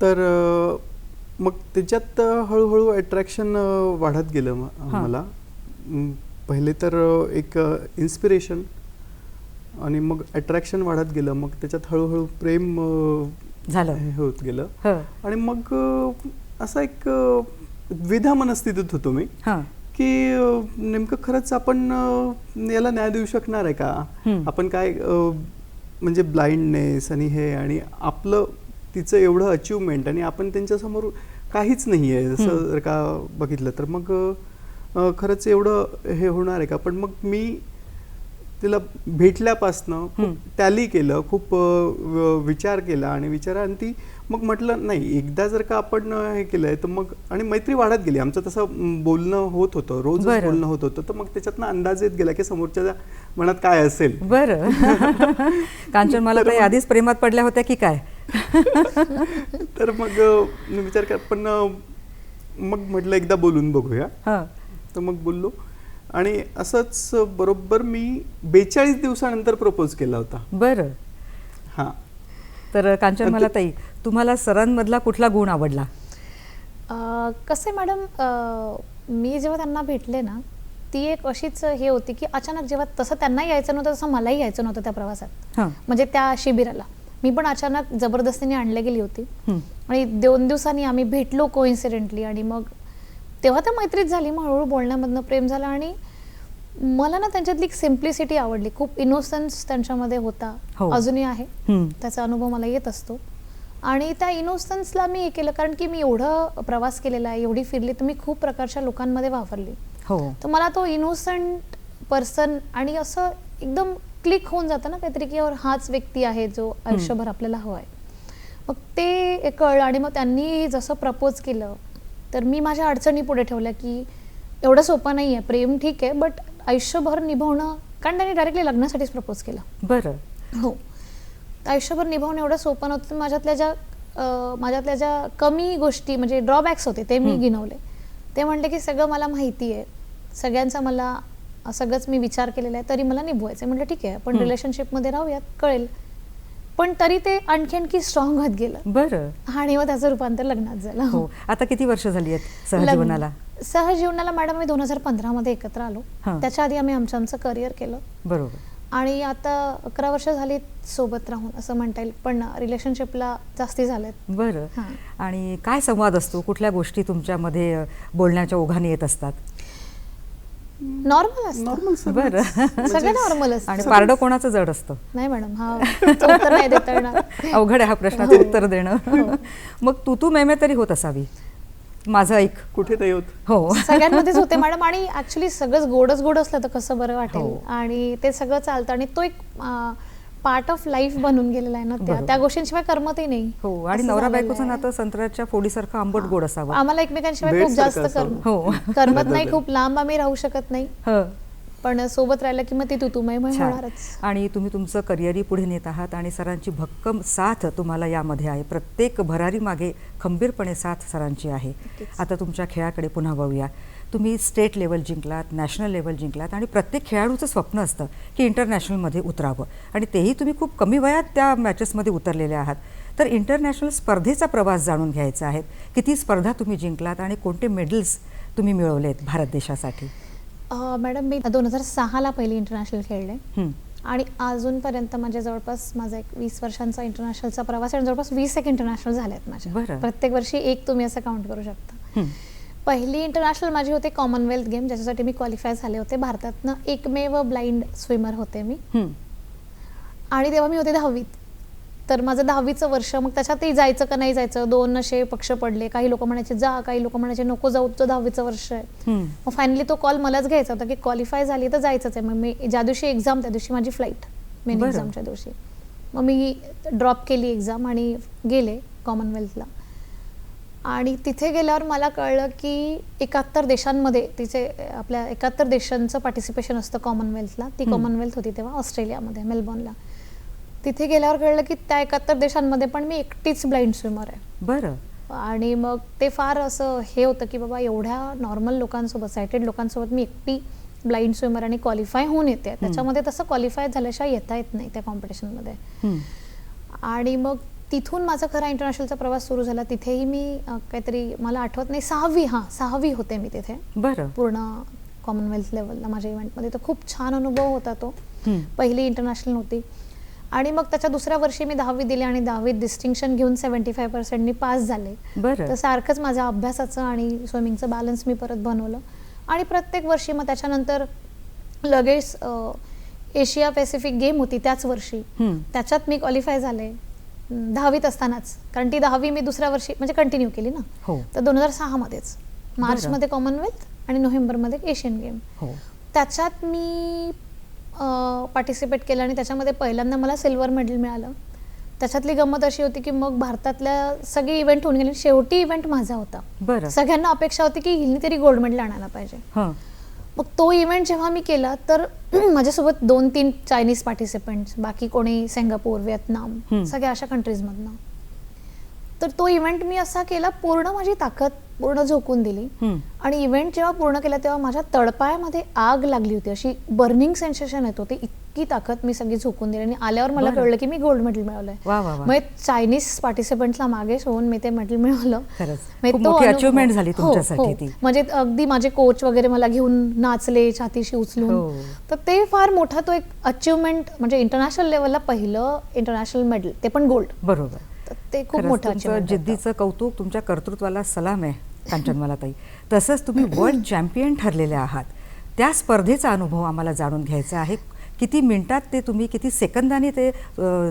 तर मग त्याच्यात हळूहळू अट्रॅक्शन वाढत गेलं मला. पहिले तर एक इन्स्पिरेशन आणि मग अट्रॅक्शन वाढत गेलं. मग त्याच्यात हळूहळू प्रेम झालं, हे होत गेलं. आणि मग असा एक द्विधा मनस्थितीत होतो मी की नेमकं खरंच आपण याला न्याय देऊ शकणार आहे का? आपण काय म्हणजे ब्लाइंडनेस आणि हे आणि आपलं तिचं एवढं अचिव्हमेंट आणि आपण त्यांच्यासमोर काहीच नाही आहे असं जर का बघितलं तर मग खरंच एवढं हे होणार आहे का? पण मग मी तिला भेटल्यापासनं खूप टॅली केलं, खूप विचार केला आणि विचारांती मग म्हटलं नाही, एकदा जर का आपण हे केलंय तर मग, आणि मैत्री वाढत गेली. आमचं तसं बोलणं होत होतं, रोज बोलणं होत होतं. तर मग त्याच्यातनं अंदाज येत गेला की समोरच्या मनात काय असेल. बरं. कांचनमाला ताई आधीच प्रेमात पडल्या होत्या की काय? तर मग विचार कर, पण मग म्हटलं एकदा बोलून बघूया. तर मग बोललो आणि असंच बरोबर मी 42 दिवसानंतर प्रपोज केला होता. बरं. हां. तर कांचनमाला ताई, तुम्हाला सरांमधला कुठला गुण आवडला? कसे मॅडम, मी जेव्हा त्यांना भेटले ना, ती एक अशीच हे होती की अचानक जेव्हा तसं त्यांना यायचं नव्हतं तसं मलाही यायचं नव्हतं त्या प्रवासात, म्हणजे त्या शिबिराला. मी पण अचानक जबरदस्तीने आणली गेली होती आणि 2 दिवसांनी आम्ही भेटलो कोइन्सिडेंटली. आणि मग तेव्हा तर मैत्रीच झाली. मग हळूहळू बोलण्यामधनं प्रेम झालं आणि मला ना त्यांच्यातली एक सिम्प्लिसिटी आवडली. खूप इनोसन्स त्यांच्यामध्ये होता, अजूनही आहे. त्याचा अनुभव मला येत असतो आणि त्या इनोसन्सला मी हे केलं, कारण की मी एवढं प्रवास केलेला आहे, एवढी फिरली, तर मी खूप प्रकारच्या लोकांमध्ये वावरली. तर मला तो इनोसंट पर्सन आणि असं एकदम क्लिक होऊन जातं ना काहीतरी, की हाच व्यक्ती आहे जो आयुष्यभर आपल्याला हवा आहे. मग ते कळलं आणि मग त्यांनी जसं प्रपोज केलं तर मी माझ्या अडचणी पुढे ठेवल्या की एवढं सोपं नाही आहे प्रेम, ठीक आहे, बट आयुष्यभर निभावणं, कारण त्यांनी डायरेक्टली लग्नासाठीच प्रपोज केलं. बरं. हो. आयुष्यभर निभावणं एवढं सोपं नव्हतं. माझ्यातल्या ज्या कमी गोष्टी म्हणजे ड्रॉबॅक्स होते ते मी गिनवले. ते म्हणले की सगळं मला माहिती आहे, सगळ्यांचा मला सगळंच मी विचार केलेला आहे, तरी मला निभवायचं. म्हटलं ठीक आहे, आपण रिलेशनशिपमध्ये राहूयात, कळेल. पण तरी ते आणखी स्ट्रॉंग होत गेलं. बरं. आणि मग त्याचं रूपांतर लग्नात झालं. हो. आता किती वर्ष झाली आहेत सहजीवनाला? सहजीवनाला मॅडम मी 2015 मध्ये एकत्र आलो. त्याच्या आधी आम्ही आमचं करिअर केलं. बरोबर. आणि आता 11 वर्ष झाली सोबत राहून असं म्हणता येईल, पण रिलेशनशिपला जास्ती झालेत. बरं. आणि काय संवाद असतो, कुठल्या गोष्टी तुमच्यामध्ये बोलण्याच्या ओघाने येत असतात? नॉर्मल असतं. बरं. सगळं नॉर्मल असतं. आणि पारडं कोणाचं जड असतं? नाही मॅडम, हा उत्तर नाही देता येणार. अवघड आहे हा प्रश्नाचं उत्तर देणं. मग तू मेमे तरी होत असावी, माझं ऐक. कुठे नाही होत. हो. सगळ्यांमध्येच होते मॅडम. आणि ऍक्च्युली सगळंच गोड असलं तर कसं बरं वाटेल. आणि ते सगळं चालतं आणि तो एक पार्ट ऑफ लाईफ बनून गेलेला आहे ना, त्या गोष्टींशिवाय करमतही नाही. हो. आणि नवरा बायकोचं नातं संत्र्याच्या फोडीसारखं आंबट गोड असावं. आम्हाला एकमेकांशिवाय खूप जास्त करमत नाही, खूप लांब आम्ही राहू शकत नाही, पण सोबत राहिलं की मग ती तुतुमय होणारच. आणि तुम्ही तुमचं करिअरही पुढे नेत आहात आणि सरांची भक्कम साथ तुम्हाला यामध्ये आहे. प्रत्येक भरारी मागे खंबीरपणे साथ सरांची आहे. आता तुमच्या खेळाकडे पुन्हा वळूया. तुम्ही स्टेट लेवल जिंकलात, नॅशनल लेवल जिंकलात आणि प्रत्येक खेळाडूचं स्वप्न असतं की इंटरनॅशनलमध्ये उतरावं आणि तेही तुम्ही खूप कमी वयात त्या मॅचेसमध्ये उतरलेले आहात. तर इंटरनॅशनल स्पर्धेचा प्रवास जाणून घ्यायचा आहे. किती स्पर्धा तुम्ही जिंकलात आणि कोणते मेडल्स तुम्ही मिळवलेत भारत देशासाठी? मॅडम, मी 2006ला पहिली इंटरनॅशनल खेळले आणि अजूनपर्यंत माझ्या जवळपास माझा एक 20 वर्षांचा इंटरनॅशनलचा प्रवास आणि जवळपास 20 एक इंटरनॅशनल झाले आहेत माझ्या. प्रत्येक वर्षी एक तुम्ही असं काउंट करू शकता. पहिली इंटरनॅशनल माझी होते कॉमनवेल्थ गेम, ज्याच्यासाठी मी क्वालिफाय झाले होते. भारतातनं एकमेव ब्लाइंड स्विमर होते मी. आणि तेव्हा मी होते 10वीत. तर माझं 10वीचं वर्ष, मग त्याच्यातही जायचं का नाही जायचं, 2 असे पक्ष पडले. काही लोक म्हणायचे जा, काही लोक म्हणायचे नको जाऊ, तो 10वीचं वर्ष आहे. मग फायनली तो कॉल मलाच घ्यायचा होता की क्वालिफाय झाली तर जायचंच आहे. मग मी ज्या दिवशी एक्झाम त्या दिवशी माझी फ्लाईट, मेन एक्झामच्या दिवशी, मग मी ड्रॉप केली एक्झाम आणि गेले कॉमनवेल्थला. आणि तिथे गेल्यावर मला कळलं की 71 देशांमध्ये तिचे आपल्या 71 देशांचं पार्टिसिपेशन असतं कॉमनवेल्थला. ती कॉमनवेल्थ होती तेव्हा ऑस्ट्रेलियामध्ये मेलबॉर्नला. तिथे गेल्यावर कळलं की त्या 71 देशांमध्ये पण मी एकटीच ब्लाइंड स्विमर आहे. बरं. आणि मग ते फार असं हे होतं की बाबा एवढ्या नॉर्मल लोकांसोबत, सायटेड लोकांसोबत मी एकटी ब्लाइंड स्विमर आणि क्वालिफाय होऊन येते. त्याच्यामध्ये तसं क्वालिफाय झाल्याशिवाय येता येत नाही त्या कॉम्पिटिशनमध्ये. आणि मग तिथून माझा खरा इंटरनॅशनलचा प्रवास सुरू झाला. तिथेही मी काहीतरी मला आठवत नाही 6वी होते मी तिथे. बरं. पूर्ण कॉमनवेल्थ लेवलला माझ्या इव्हेंटमध्ये. तर खूप छान अनुभव होता तो. पहिली इंटरनॅशनल होती. आणि मग त्याच्या दुसऱ्या वर्षी मी 10वी दिली आणि 10वीत डिस्टिंक्शन घेऊन 75% पास झाले. बरं. तर सारखंच माझ्या अभ्यासाचं आणि स्विमिंगचं बॅलन्स मी परत बनवलं. आणि प्रत्येक वर्षी मग त्याच्यानंतर लगेच एशिया पॅसिफिक गेम होती त्याच वर्षी. त्याच्यात मी क्वालिफाय झाले 10वीत असतानाच. कारण ती 10वी मी दुसऱ्या वर्षी म्हणजे कंटिन्यू केली ना. हो. तर 2006 मध्येच मार्चमध्ये कॉमनवेल्थ आणि नोव्हेंबरमध्ये एशियन गेम. हो. त्याच्यात मी पार्टिसिपेट केलं आणि त्याच्यामध्ये पहिल्यांदा मला सिल्वर मेडल मिळालं. त्याच्यातली गंमत अशी होती की मग भारतातल्या सगळे इव्हेंट होऊन गेले, शेवटी इव्हेंट माझा होता. बरं. सगळ्यांना अपेक्षा होती की हिने तरी गोल्ड मेडल आणायला पाहिजे. मग तो इव्हेंट जेव्हा मी केला तर माझ्यासोबत 2-3 चायनीज पार्टिसिपंट्स, बाकी कोणी सिंगापूर, व्हिएतनाम, सगळ्या अशा कंट्रीजमधनं. तर तो इव्हेंट मी असा केला, पूर्ण माझी ताकद पूर्ण झोकून दिली. आणि इव्हेंट जेव्हा पूर्ण केला तेव्हा माझ्या तळपायामध्ये आग लागली होती, अशी बर्निंग सेन्सेशन येत होती. इतकी ताकद मी सगळी झोकून दिली आणि आल्यावर मला कळलं की मी गोल्ड मेडल मिळवलंय. मग चायनीज पार्टिसिपंट्सला मागे सोडून मी ते मेडल मिळवलं. अचिव्हमेंट झाली तुमच्यासाठी ती. म्हणजे अगदी माझे कोच वगैरे मला घेऊन नाचले छातीशी उचलून. तर ते फार मोठा तो एक अचिव्हमेंट, म्हणजे इंटरनॅशनल लेवलला पहिलं इंटरनॅशनल मेडल, ते पण गोल्ड. बरोबर. ते खूप मोठं तुमचं जिद्दीचं कौतुक, तुमच्या कर्तृत्वाला सलाम आहे कांचनमालाताई. तसंच तुम्ही वर्ल्ड चॅम्पियन ठरलेले आहात. त्या स्पर्धेचा अनुभव आम्हाला जाणून घ्यायचा आहे. किती मिनिटात ते तुम्ही, किती सेकंदाने ते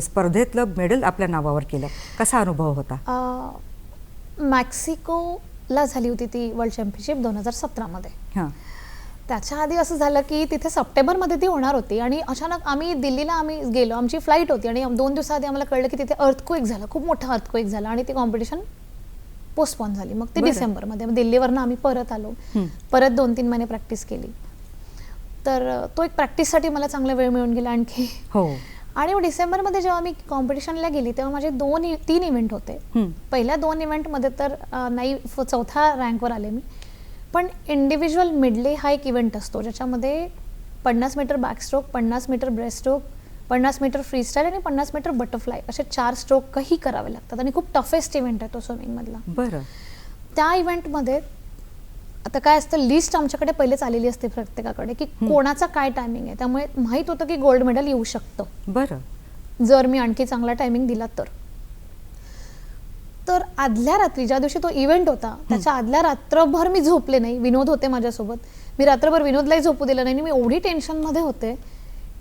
स्पर्धेतलं मेडल आपल्या नावावर केलं, कसा अनुभव होता? मेक्सिकोला झाली होती ती वर्ल्ड चॅम्पियनशिप 2017 मध्ये. हां. त्याच्या आधी असं झालं की तिथे सप्टेंबरमध्ये ती होणार होती आणि अचानक आम्ही दिल्लीला गेलो, आमची फ्लाईट होती आणि 2 दिवसाआधी आम्हाला कळलं की तिथे अर्थक्वेक झाला, खूप मोठा अर्थक्वेक झाला आणि ती कॉम्पिटिशन पोस्टपोन झाली. मग ते डिसेंबरमध्ये. दिल्लीवरनं आम्ही परत आलो, परत 2-3 महिने प्रॅक्टिस केली. तर तो एक प्रॅक्टिससाठी मला चांगला वेळ मिळून गेला आणखी. हो. आणि मग डिसेंबरमध्ये जेव्हा मी कॉम्पिटिशनला गेली तेव्हा माझे 3 इव्हेंट होते. पहिल्या 2 इव्हेंटमध्ये तर नाही, 4थ्या रँकवर आले मी. पण इंडिव्हिज्युअल मिडले हा एक इव्हेंट असतो ज्याच्यामध्ये 50 meter backstroke, 50 meter breaststroke, 50 meter freestyle आणि 50 मीटर बटरफ्लाय असे 4 स्ट्रोकही करावे लागतात. आणि खूप टफेस्ट इव्हेंट आहे तो स्विमिंगमधला. बरं. त्या इव्हेंटमध्ये आता काय असतं, लिस्ट आमच्याकडे पहिलेच आलेली असते प्रत्येकाकडे की कोणाचा काय टायमिंग आहे. त्यामुळे माहीत होतं की गोल्ड मेडल येऊ शकतं. बरं. जर मी आणखी चांगला टायमिंग दिला तर आदल्या रात्री ज्या दिवशी तो इव्हेंट होता त्याच्या आदल्या रात्रभर मी झोपले नाही. विनोद होते माझ्यासोबत. मी रात्रभर विनोदलाही झोपू दिलं नाही. मी एवढी टेन्शनमध्ये होते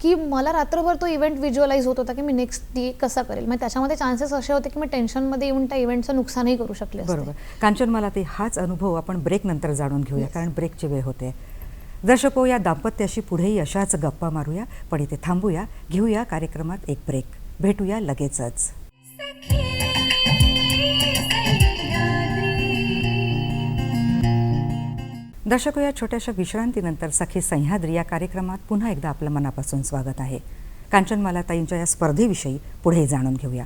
की मला रात्रभर तो इव्हेंट व्हिज्युअलाइज होत होता की मी नेक्स्ट डे कसा करेल. मग त्याच्यामध्ये चान्सेस असे होते की मी टेन्शनमध्ये येऊन त्या इव्हेंटचं नुकसानही करू शकले. बरोबर. कांचनमालाताई, हाच अनुभव आपण ब्रेक नंतर जाणून घेऊया, कारण ब्रेकची वेळ होते. दर्शको, या दाम्पत्याशी पुढेही अशाच गप्पा मारूया, पण इथे थांबूया, घेऊया कार्यक्रमात एक ब्रेक. भेटूया लगेचच. दर्शको, या छोट्याशा विश्रांतीनंतर सखी सह्याद्री या कार्यक्रमात पुन्हा एकदा आपलं मनापासून स्वागत आहे. कांचनमालाताईंच्या या स्पर्धेविषयी पुढे जाणून घेऊया.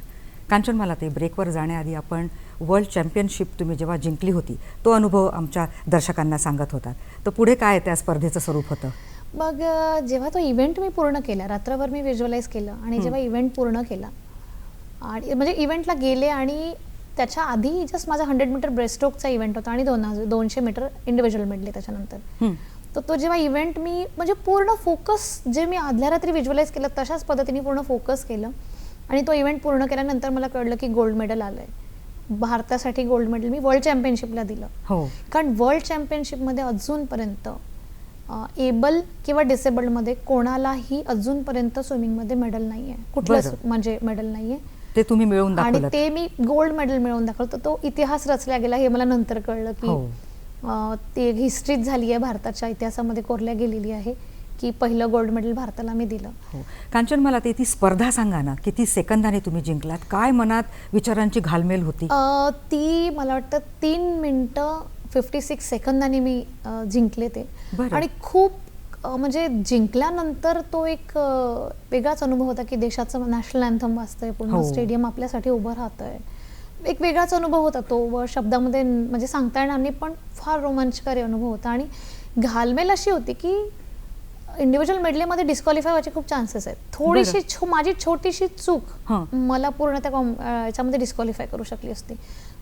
कांचनमालाताई, ब्रेकवर जाण्याआधी आपण वर्ल्ड चॅम्पियनशिप तुम्ही जेव्हा जिंकली होती तो अनुभव आमच्या दर्शकांना सांगत होता. तर पुढे काय त्या स्पर्धेचं स्वरूप होतं? मग जेव्हा तो इव्हेंट मी पूर्ण केला, रात्रभर मी व्हिज्युअलाइज केलं आणि जेव्हा इव्हेंट पूर्ण केला आणि म्हणजे इव्हेंटला गेले आणि त्याच्या आधी जस्ट माझा 100 मीटर ब्रेस्टस्ट्रोकचा इव्हेंट होता आणि 200 मीटर इंडिव्हिज्युअल मेडले त्याच्यानंतर. तर तो जेव्हा इव्हेंट मी म्हणजे पूर्ण फोकस जे मी आदल्या रात्री व्हिज्युअलाइज केलं तशाच पद्धतीने पूर्ण फोकस केलं आणि तो इव्हेंट पूर्ण केल्यानंतर मला कळलं की गोल्ड मेडल आलंय. भारतासाठी गोल्ड मेडल मी वर्ल्ड चॅम्पियनशिपला दिलं. हो. कारण वर्ल्ड चॅम्पियनशिपमध्ये अजूनपर्यंत एबल किंवा डिसेबल्डमध्ये कोणालाही अजूनपर्यंत स्विमिंगमध्ये मेडल नाही आहे, कुठलंच म्हणजे मेडल नाही आहे. ते तुम्ही मिळवून आणि दाखवलं. ते मी गोल्ड मेडल मिळवून दाखवलं. तर तो इतिहास रचला गेला हे मला नंतर कळलं की ते हिस्ट्रीच झाली आहे, भारताच्या इतिहासामध्ये कोरल्या गेलेली आहे की पहिलं गोल्ड मेडल भारताला मी दिलं. हो. कांचन, मला ती स्पर्धा सांगा ना, किती सेकंदाने तुम्ही जिंकलात? काय मनात विचारांची घालमेल होती? ती मला वाटतं 3 मिनिटं 56 सेकंदांनी मी जिंकले ते. बरं. आणि खूप म्हणजे जिंकल्यानंतर तो एक वेगळाच अनुभव होता की देशाचं नॅशनल अँथम वाजतंय, पूर्ण हो. स्टेडियम आपल्यासाठी उभं राहतंय. एक वेगळाच अनुभव होता तो, शब्दामध्ये म्हणजे सांगता येणार नाही, पण फार रोमांचकारी अनुभव होता. आणि घालमेल अशी होती की इंडिव्हिज्युअल मेडलेमध्ये डिस्क्वालिफाय व्हायचे खूप चान्सेस आहेत. थोडीशी माझी छोटीशी चूक मला पूर्ण त्या याच्यामध्ये डिस्क्वालिफाय करू शकली असती.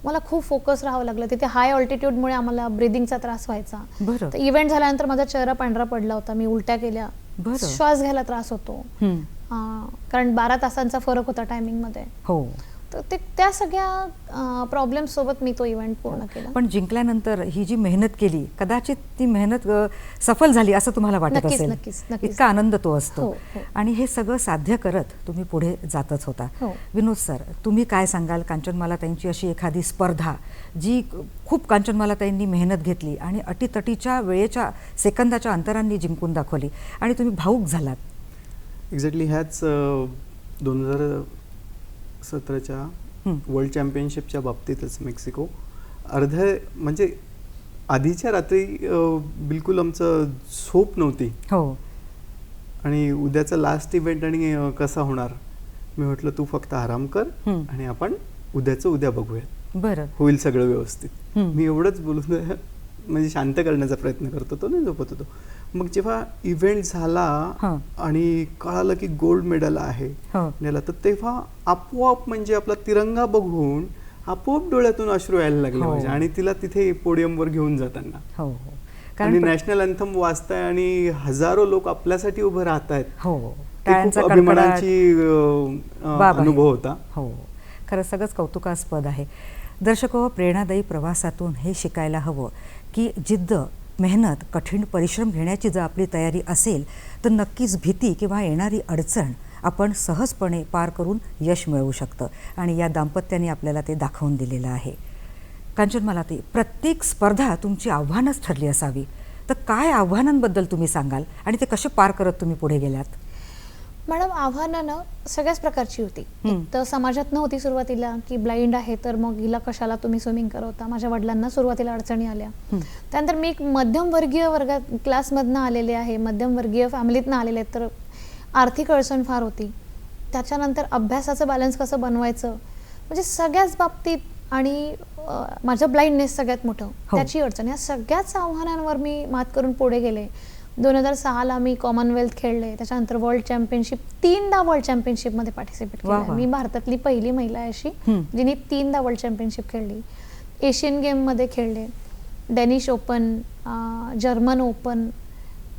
मला खूप फोकस राहावं लागलं. तिथे हाय ऑल्टिट्यूडमुळे आम्हाला ब्रिदिंगचा त्रास व्हायचा. तर इव्हेंट झाल्यानंतर माझा चेहरा पांढरा पडला होता, मी उलट्या केल्या, श्वास घ्यायला त्रास होतो, कारण 12 तासांचा फरक होता टायमिंगमध्ये. हो. तर त्या सगळ्या प्रॉब्लेम्स सोबत मी तो इव्हेंट पूर्ण केला. पण जिंकल्यानंतर ही जी मेहनत केली, कदाचित ती मेहनत सफल झाली असं तुम्हाला वाटत असेल. नक्कीच. इतका आनंद तो असतो. हो. आणि हे सगळं साध्य करत तुम्ही पुढे जातच होता. विनोद सर, तुम्ही काय सांगाल? कांचनमाला ताईंची अशी एखादी स्पर्धा जी खूप कांचनमाला ताईंनी मेहनत घेतली आणि अटीतटीच्या वेळेच्या सेकंदाच्या अंतरांनी जिंकून दाखवली आणि तुम्ही भावूक झालात? एक्झॅक्टली ह्याच 2017च्या वर्ल्ड चॅम्पियनशिपच्या बाबतीतच मेक्सिको म्हणजे आधीच्या रात्री बिलकुल आमचं झोप नव्हती. हो. आणि उद्याचा लास्ट इव्हेंट आणि कसा होणार, मी म्हटलं तू फक्त आराम कर आणि आपण उद्याचं उद्या बघूया. बरं. होईल सगळं व्यवस्थित. मी एवढंच बोलून म्हणजे शांत करण्याचा प्रयत्न करत होतो, नाही झोपत होतो. मग जेव्हा इव्हेंट झाला आणि कळालं की गोल्ड मेडल आहे नेला, तर तेव्हा आपोआप म्हणजे आपला तिरंगा बघून आपोआप डोळ्यातून अश्रू यायला लागले माझे. आणि तिला तिथे पोडियमवर घेऊन जाताना आणि नॅशनल अँथम वाजताय आणि हजारो लोक आपल्यासाठी उभं राहत आहेत. खूप अभिमानाची अनुभव होता. हो, खरं सगळंच कौतुकास्पद आहे. दर्शको, प्रेरणादायी प्रवासातून हे शिकायला हवं की जिद्द, मेहनत, कठीण परिश्रम घेण्याची जर आपली तयारी असेल तर नक्कीच भीती किंवा येणारी अडचण आपण सहजपणे पार करून यश मिळवू शकतं. आणि या दाम्पत्याने आपल्याला ते दाखवून दिलेलं आहे. कांचनमाला ताई, प्रत्येक स्पर्धा तुमची आव्हानच ठरली असावी, तर काय आव्हानांबद्दल तुम्ही सांगाल आणि ते कसे पार करत तुम्ही पुढे गेलात? मॅडम, आव्हानं सगळ्याच प्रकारची होती. तर समाजात नव्हती सुरुवातीला की ब्लाइंड आहे तर मग हिला कशाला तुम्ही स्विमिंग करवता. माझ्या वडिलांना सुरुवातीला अडचणी आल्या. त्यानंतर मी एक मध्यमवर्गीय वर्गात क्लासमधनं आलेले आहे, मध्यमवर्गीय फॅमिलीतनं आलेले आहेत, तर आर्थिक अडचण फार होती. त्याच्यानंतर अभ्यासाचं बॅलन्स कसं बनवायचं, म्हणजे सगळ्याच बाबतीत, आणि माझं ब्लाइंडनेस सगळ्यात मोठं, त्याची अडचण. या सगळ्याच आव्हानांवर मी मात करून पुढे गेले. 2006ला मी कॉमनवेल्थ खेळले, त्याच्यानंतर वर्ल्ड चॅम्पियनशिप, 3दा वर्ल्ड चॅम्पियनशिपमध्ये पार्टिसिपेट केलं. मी भारतातली पहिली महिला आहे अशी जिने 3दा वर्ल्ड चॅम्पियनशिप खेळली. एशियन गेममध्ये खेळले, डेनिश ओपन, जर्मन ओपन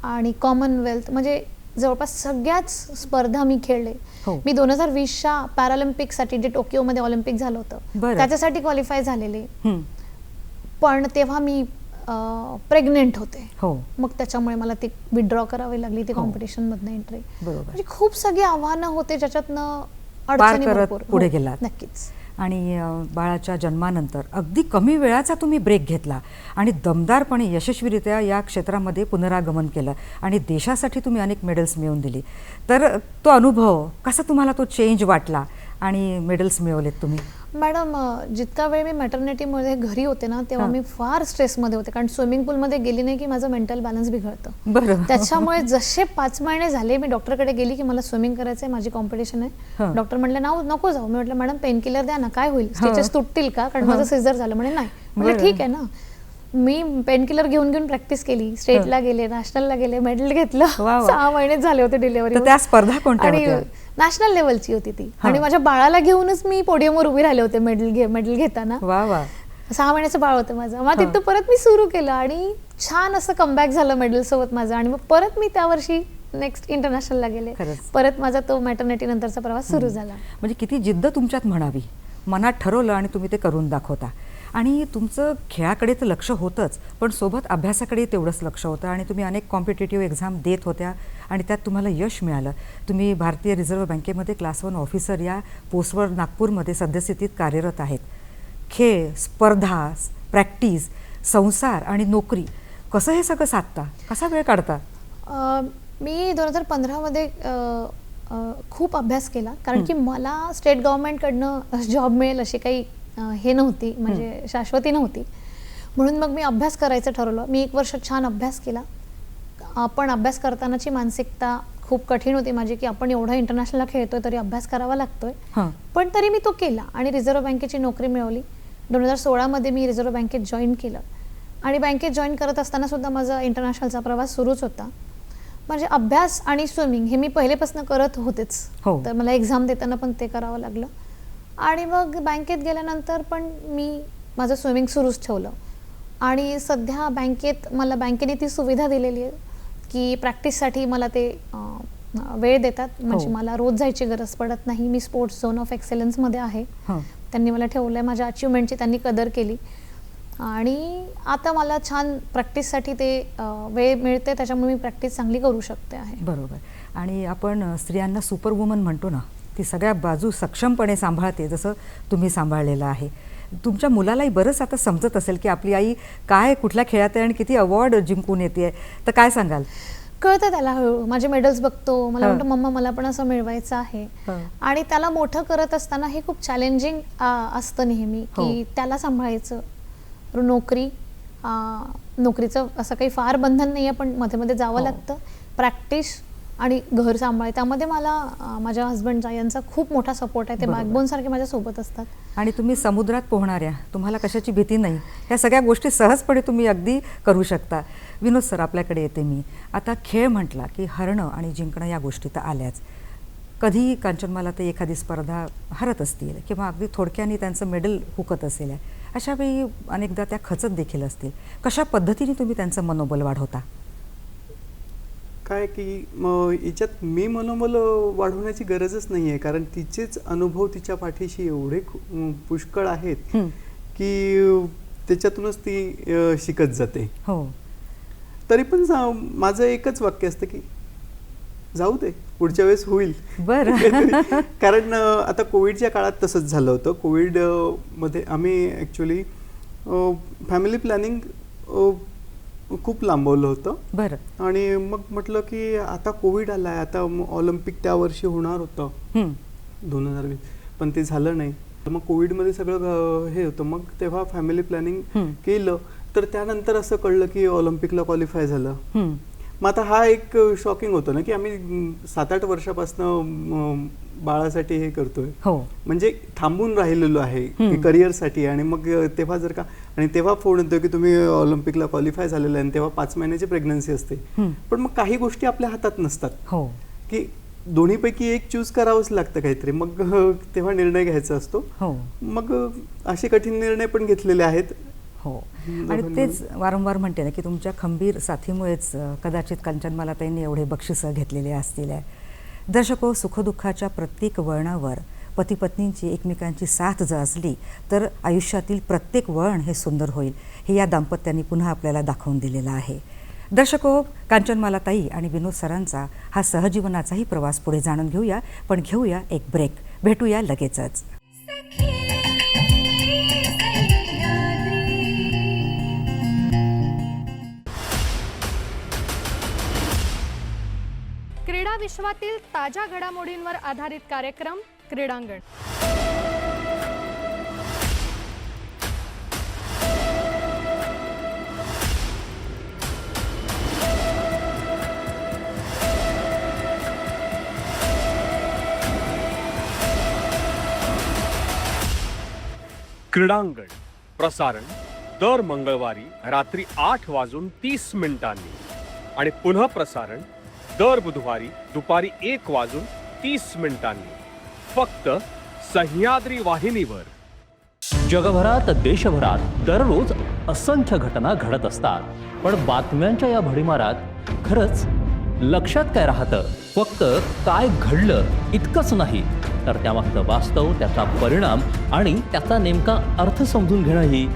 आणि कॉमनवेल्थ, म्हणजे जवळपास सगळ्याच स्पर्धा मी खेळले. मी 2020च्या पॅरालिम्पिकसाठी, जे टोकियोमध्ये ऑलिम्पिक झालं होतं, त्याच्यासाठी क्वालिफाय झालेले. पण तेव्हा मी प्रेग्नेंट होते. मग त्याच्यामुळे मला ती विथड्रॉ करावी लागली, ती कॉम्पिटिशन मधनं एंट्री. म्हणजे खूप सगळी आव्हानं होते ज्याच्यातनं अडचणी भरपूर पुढे गेलात. नक्कीच. आणि बाळाच्या जन्मानंतर अगदी कमी वेळाचा तुम्ही ब्रेक घेतला आणि दमदारपणे यशस्वीरित्या या क्षेत्रामध्ये पुनरागमन केलं आणि देशासाठी तुम्ही अनेक मेडल्स मिळवून दिली. तर तो अनुभव कसा तुम्हाला, तो चेंज वाटला आणि मेडल्स मिळवलेत तुम्ही? मॅडम, जितका वेळ मी मॅटर्निटीमध्ये घरी होते ना, तेव्हा मी फार स्ट्रेसमध्ये होते, कारण स्विमिंग पूलमध्ये गेली नाही की माझं मेंटल बॅलन्स बिघडतं. त्याच्यामुळे जसे 5 महिने झाले मी डॉक्टरकडे गेली की मला स्विमिंग करायचं आहे, माझी कॉम्पिटिशन आहे. डॉक्टर म्हणले नको जाऊ. मी म्हटलं मॅडम पेनकिलर द्या ना, काय होईल, स्टिचेस तुटतील का, कारण माझं सिझर झालं. म्हणे नाही. म्हणजे ठीक आहे ना. मी पेनकिलर घेऊन प्रॅक्टिस केली, स्टेटला गेले, नॅशनलला गेले, मेडल घेतलं. 6 महिने झाले होते डिलिव्हरी. त्या स्पर्धा कोणत्या होत्या? नॅशनल लेवलची होती ती. आणि माझ्या बाळाला घेऊनच मी पोडियमवर उभी राहिले होते मेडल घेताना. 6 महिन्याचं बाळ होतं माझं. मग तिथं परत मी सुरू केलं आणि छान असं कमबॅक झालं मेडल सोबत माझं. आणि मग परत मी त्या वर्षी नेक्स्ट इंटरनॅशनलला गेले. परत माझा तो मॅटर्निटी नंतरचा प्रवास सुरू झाला. म्हणजे किती जिद्द तुमच्यात म्हणावी, मनात ठरवलं आणि तुम्ही ते करून दाखवता. आणि तुमचं खेळाकडे तर लक्ष होतंच, पण सोबत अभ्यासाकडे तेवढंच लक्ष होतं. आणि तुम्ही अनेक कॉम्पिटेटिव्ह एक्झाम देत होत्या आणि त्यात तुम्हाला यश मिळालं. तुम्ही भारतीय रिझर्व्ह बँकेमध्ये क्लास 1 ऑफिसर या पोस्टवर नागपूरमध्ये सद्यस्थितीत कार्यरत आहेत. खेळ, स्पर्धा, प्रॅक्टिस, संसार आणि नोकरी, कसं हे सगळं साधता, कसा वेळ काढता? मी 2015मध्ये खूप अभ्यास केला, कारण की मला स्टेट गव्हर्नमेंटकडनं जॉब मिळेल अशी काही हे नव्हती, म्हणजे शाश्वती नव्हती. म्हणून मग मी अभ्यास करायचं ठरवलं. मी 1 वर्ष छान अभ्यास केला. पण अभ्यास करतानाची मानसिकता खूप कठीण होती माझी, की आपण एवढं इंटरनॅशनलला खेळतोय तरी अभ्यास करावा लागतोय. पण तरी मी तो केला आणि रिझर्व्ह बँकेची नोकरी मिळवली. 2016मध्ये मी रिझर्व्ह बँकेत जॉईन केलं आणि बँकेत जॉईन करत असताना सुद्धा माझा इंटरनॅशनलचा प्रवास सुरूच होता. म्हणजे अभ्यास आणि स्विमिंग हे मी पहिलेपासून करत होतेच. तर मला एक्झाम देताना पण ते करावं लागलं आणि मग बँकेत गेल्यानंतर पण मी माझं स्विमिंग सुरूच ठेवलं. आणि सध्या बँकेत मला बँकेने ती सुविधा दिलेली आहे की प्रॅक्टिससाठी मला ते वेळ देतात. म्हणजे मला रोज जायची गरज पडत नाही. मी स्पोर्ट्स झोन ऑफ एक्सेलन्समध्ये आहे. त्यांनी मला ठेवलं आहे. माझ्या अचिव्हमेंटची त्यांनी कदर केली आणि आता मला छान प्रॅक्टिससाठी ते वेळ मिळते, त्याच्यामुळे मी प्रॅक्टिस चांगली करू शकते आहे. बरोबर. आणि आपण स्त्रियांना सुपर वुमन म्हणतो ना, ती सगळ्या बाजू सक्षमपणे सांभाळते, जसं तुम्ही सांभाळलेलं आहे. तुमच्या मुलालाही बरंच आता समजत असेल की आपली आई काय कुठल्या खेळात आहे आणि किती अवॉर्ड जिंकून येते, तर काय सांगाल? कळतं त्याला हळूहळू. माझे मेडल्स बघतो, मला म्हणतो मम्मा मला पण असं मिळवायचं आहे. आणि त्याला मोठं करत असताना हे खूप चॅलेंजिंग असतं नेहमी, की त्याला सांभाळायचं. नोकरीचं असं काही फार बंधन नाही आहे, पण मध्ये मध्ये जावं लागतं. प्रॅक्टिस आणि घर सांभाळ, त्यामध्ये मला माझ्या हस्बंड यांचा खूप मोठा सपोर्ट आहे. ते बॅकबोन सारखे माझ्या सोबत असतात. आणि तुम्ही समुद्रात पोहणाऱ्या, तुम्हाला कशाची भीती नाही. ह्या सगळ्या गोष्टी सहजपणे तुम्ही अगदी करू शकता. विनोद सर, आपल्याकडे येते मी. आता खेळ म्हटला की हरणं आणि जिंकणं या गोष्टी तर आल्याच. कधी कांचनमाला ते एखादी स्पर्धा हरत असतील किंवा अगदी थोडक्याने त्यांचं मेडल हुकत असेल, अशा वेळी अनेकदा त्या खचत देखील असतील. कशा पद्धतीने तुम्ही त्यांचं मनोबल वाढवता? काय की याच्यात मी मनोबल वाढवण्याची गरजच नाही आहे, कारण तिचेच अनुभव तिच्या पाठीशी एवढे पुष्कळ आहेत की त्याच्यातूनच ती शिकत जाते. तरी पण माझं एकच वाक्य असतं की जाऊ दे, पुढच्या वेळेस होईल. बरं. कारण आता कोविडच्या काळात तसंच झालं होतं. कोविडमध्ये आम्ही ॲक्च्युली फॅमिली प्लॅनिंग खूप लांबवलं होतं. बरं. आणि मग म्हटलं की आता कोविड आलाय, आता ऑलिम्पिक त्या वर्षी होणार होतं 2020, पण ते झालं नाही. तर मग कोविडमध्ये सगळं हे होतं. मग तेव्हा फॅमिली प्लॅनिंग केलं, तर त्यानंतर असं कळलं की ऑलिम्पिकला क्वालिफाय झालं. मग आता हा एक शॉकिंग होतं ना की आम्ही 7-8 वर्षापासून बाळासाठी हे करतोय, म्हणजे थांबून राहिलेलो आहे करिअरसाठी. आणि मग तेव्हा जर का, आणि तेव्हा फोन येतो की तुम्ही ऑलिम्पिकला क्वालिफाय झालेला आहे आणि तेव्हा 5 महिन्याची प्रेग्नन्सी असते. पण मग काही गोष्टी आपल्या हातात नसतात की दोन्हीपैकी एक चूज करावंच लागतं काहीतरी. मग तेव्हा निर्णय घ्यायचा असतो. मग असे कठीण निर्णय पण घेतलेले आहेत. आणि तेच वारंवार म्हणते ना की तुमच्या खंबीर साथीमुळेच कदाचित कांचनमाला त्यांनी एवढे बक्षिसं घेतलेले असतील. दर्शको, सुखदुःखाच्या प्रत्येक वळणावर पती पत्नींची एकमेकांची साथ जर असली तर आयुष्यातील प्रत्येक वळण हे सुंदर होईल, हे या दाम्पत्यांनी पुन्हा आपल्याला दाखवून दिलेलं आहे. दर्शको, कांचनमाला ताई आणि विनोद सरांचा हा सहजीवनाचाही प्रवास पुढे जाणून घेऊया, पण घेऊया एक ब्रेक. भेटूया लगेचच. क्रीडा विश्वातील ताज्या घडामोडींवर आधारित कार्यक्रम क्रीडांगण. क्रीडांगण प्रसारण दर मंगळवारी रात्री 8:30 आणि पुन्हा प्रसारण दर बुधवारी दुपारी 1:30 फक्त सह्याद्री वाहिनीवर. जगभरात देशभरात दररोज असंख्य घटना घडत असतात, पण बातम्यांच्या या भडीमारात खरंच लक्षात काय राहतं? फक्त काय घडलं इतकंच नाही, तर त्यामागचं वास्तव, त्याचा परिणाम आणि त्याचा नेमका अर्थ समजून घेणंही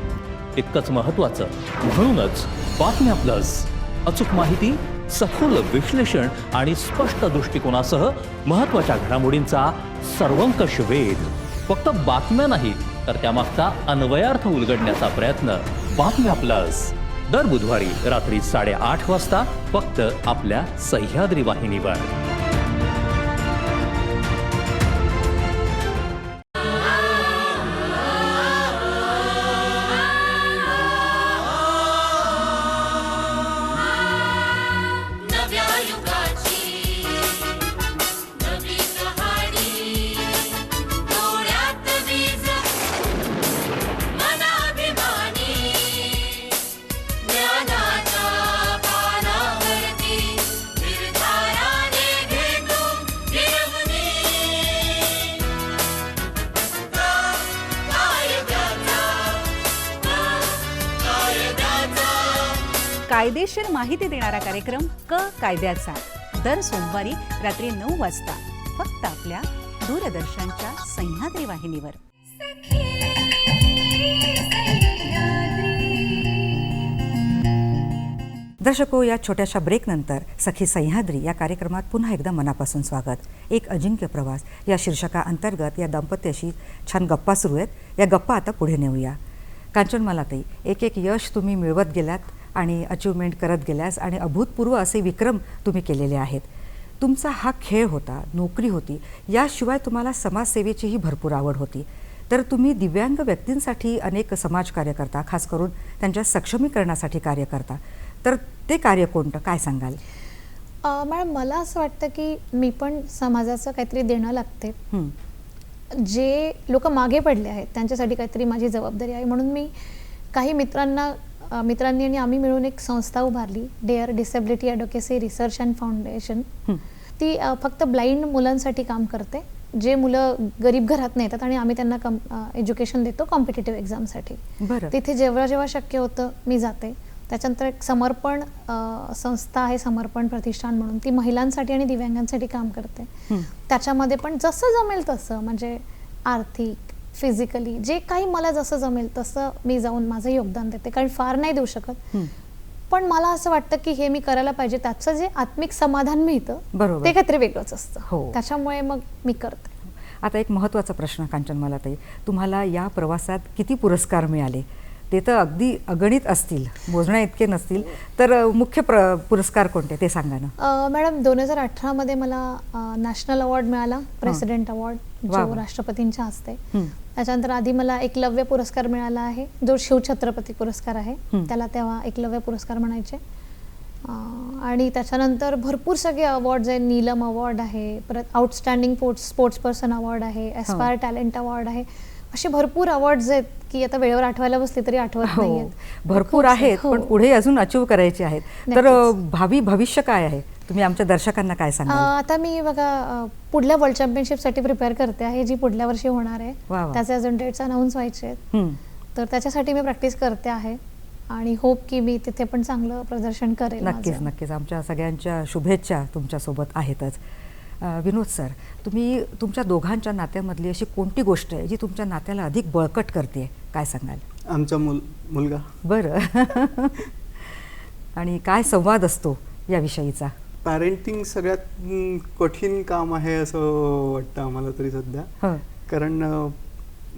तितकंच महत्त्वाचं. म्हणूनच बातम्या प्लस अचूक माहिती, सखोल विश्लेषण आणि स्पष्ट दृष्टिकोनासह महत्त्वाच्या घडामोडींचा सर्वंकष वेध. फक्त बातम्या नाहीत, तर त्यामागचा अन्वयार्थ उलगडण्याचा प्रयत्न. बातम्या प्लस. दर बुधवारी रात्री 8:30 वाजता फक्त आपल्या सह्याद्री वाहिनीवर. नव्या युगाची नवी कहाणी डोळ्यात वीज मनाभिमानी ज्ञानाच्या पानावरती निर्धाराने भेटू गिरवणी कायद्याचा कायदेशीर माहिती देणारा कार्यक्रम क कायद्याचा दर सोमवारी रात्री 9 वाजता फक्त आपल्या दूरदर्शनच्या सह्याद्री वाहिनीवर. दर्शको, या छोट्याशा ब्रेकनंतर सखी सह्याद्री या कार्यक्रमात पुन्हा एकदा मनापासून स्वागत. एक अजिंक्य प्रवास या शीर्षकाअंतर्गत या दाम्पत्याशी छान गप्पा सुरू आहेत. या गप्पा आता पुढे नेऊया. कांचनमालाताई, एक एक यश तुम्ही मिळवत गेलात आणि अचिव्हमेंट करत गेल्यास आणि अभूतपूर्व असे विक्रम तुम्ही केलेले आहेत. तुमचा हा खेळ होता, नोकरी होती, याशिवाय तुम्हाला समाजसेवेचीही भरपूर आवड होती. तर तुम्ही दिव्यांग व्यक्तींसाठी अनेक समाजकार्य करता, खास करून त्यांच्या सक्षमीकरणासाठी कार्य करता. तर ते कार्य कोणतं, काय सांगाल? मॅडम, मला असं वाटतं की मी पण समाजाचं काहीतरी देणं लागते. हं. जे लोक मागे पडले आहेत त्यांच्यासाठी काहीतरी माझी जबाबदारी आहे. म्हणून मी काही मित्रांनी आणि आम्ही मिळून एक संस्था उभारली, dare disability advocacy research and foundation. ती फक्त ब्लाइंड मुलांसाठी काम करते, जे मुलं गरीब घरात येतात आणि आम्ही त्यांना एज्युकेशन देतो कॉम्पिटिटिव्ह एक्झामसाठी. बरं. तिथे जेव्हा जेव्हा शक्य होतं मी जाते. त्याच्यानंतर एक समर्पण संस्था आहे, समर्पण प्रतिष्ठान म्हणून, ती महिलांसाठी आणि दिव्यांगांसाठी काम करते. त्याच्यामध्ये पण जसं जमेल तसं, म्हणजे आर्थिक, फिजिकली जे काही मला जसं जमेल तसं मी जाऊन माझं योगदान देते. कारण फार नाही देऊ शकत, पण मला असं वाटतं की हे मी करायला पाहिजे. त्याचं जे आत्मिक समाधान मिळतं बरोबर. ते काहीतरी वेगळंच असतं. हो. त्याच्यामुळे मग मी करते. आता एक महत्त्वाचा प्रश्न कांचनमालाताई, तुम्हाला या प्रवासात किती पुरस्कार मिळाले? ते तर अगदी अगणित असतील, मोजण्या इतके नसतील. तर मुख्य पुरस्कार कोणते ते सांगा ना. मॅडम, 2018 मला नॅशनल अवॉर्ड मिळाला, प्रेसिडेंट अवॉर्ड, वा जो वा. राष्ट्रपतींच्या हस्ते. त्याच्यानंतर आधी मला एकलव्य पुरस्कार मिळाला आहे, जो शिवछत्रपती पुरस्कार आहे. त्याला तेव्हा एकलव्य पुरस्कार म्हणायचे. आणि त्याच्यानंतर भरपूर सगळे अवॉर्ड्स आहेत. नीलम अवॉर्ड आहे, परत आउटस्टँडिंग स्पोर्ट्स पर्सन अवॉर्ड आहे, एस्पायर टॅलेंट अवॉर्ड आहे. असे भरपूर अवॉर्ड्स आहेत की आता वेळेवर आठवायला बसली तरी आठवत हो, नाहीयेत. भरपूर खूप आहेत, हो. पण पुढे अजून अचीव करायचे आहेत. तर नक्कीच. भविष्य काय आहे? तुम्ही आमच्या दर्शकांना काय सांगाल? आता मी बघा पुढल्या वर्ल्ड चॅम्पियनशिपसाठी प्रिपेअर करते आहे, जी पुढल्या वर्षी होणार आहे. वा वा. त्याचे अजून डेट्स अनाऊन्स व्हायचे आहेत. तर त्याच्यासाठी मी प्रॅक्टिस करते आहे आणि होप की मी तिथे पण चांगलं प्रदर्शन करेल. नक्कीच माझं. नक्कीच. आमच्या सगळ्यांच्या शुभेच्छा तुमच्यासोबत आहेतच. विनोद सर, तुम्ही तुमच्या दोघांच्या नात्यामधली अशी कोणती गोष्ट आहे जी तुमच्या नात्याला अधिक बळकट करते, काय सांगाल? आमचा मुलगा. बरं. आणि काय संवाद असतो याविषयीचा? पॅरेंटिंग सगळ्यात कठीण काम आहे असं वाटतं आम्हाला तरी सध्या. हं. कारण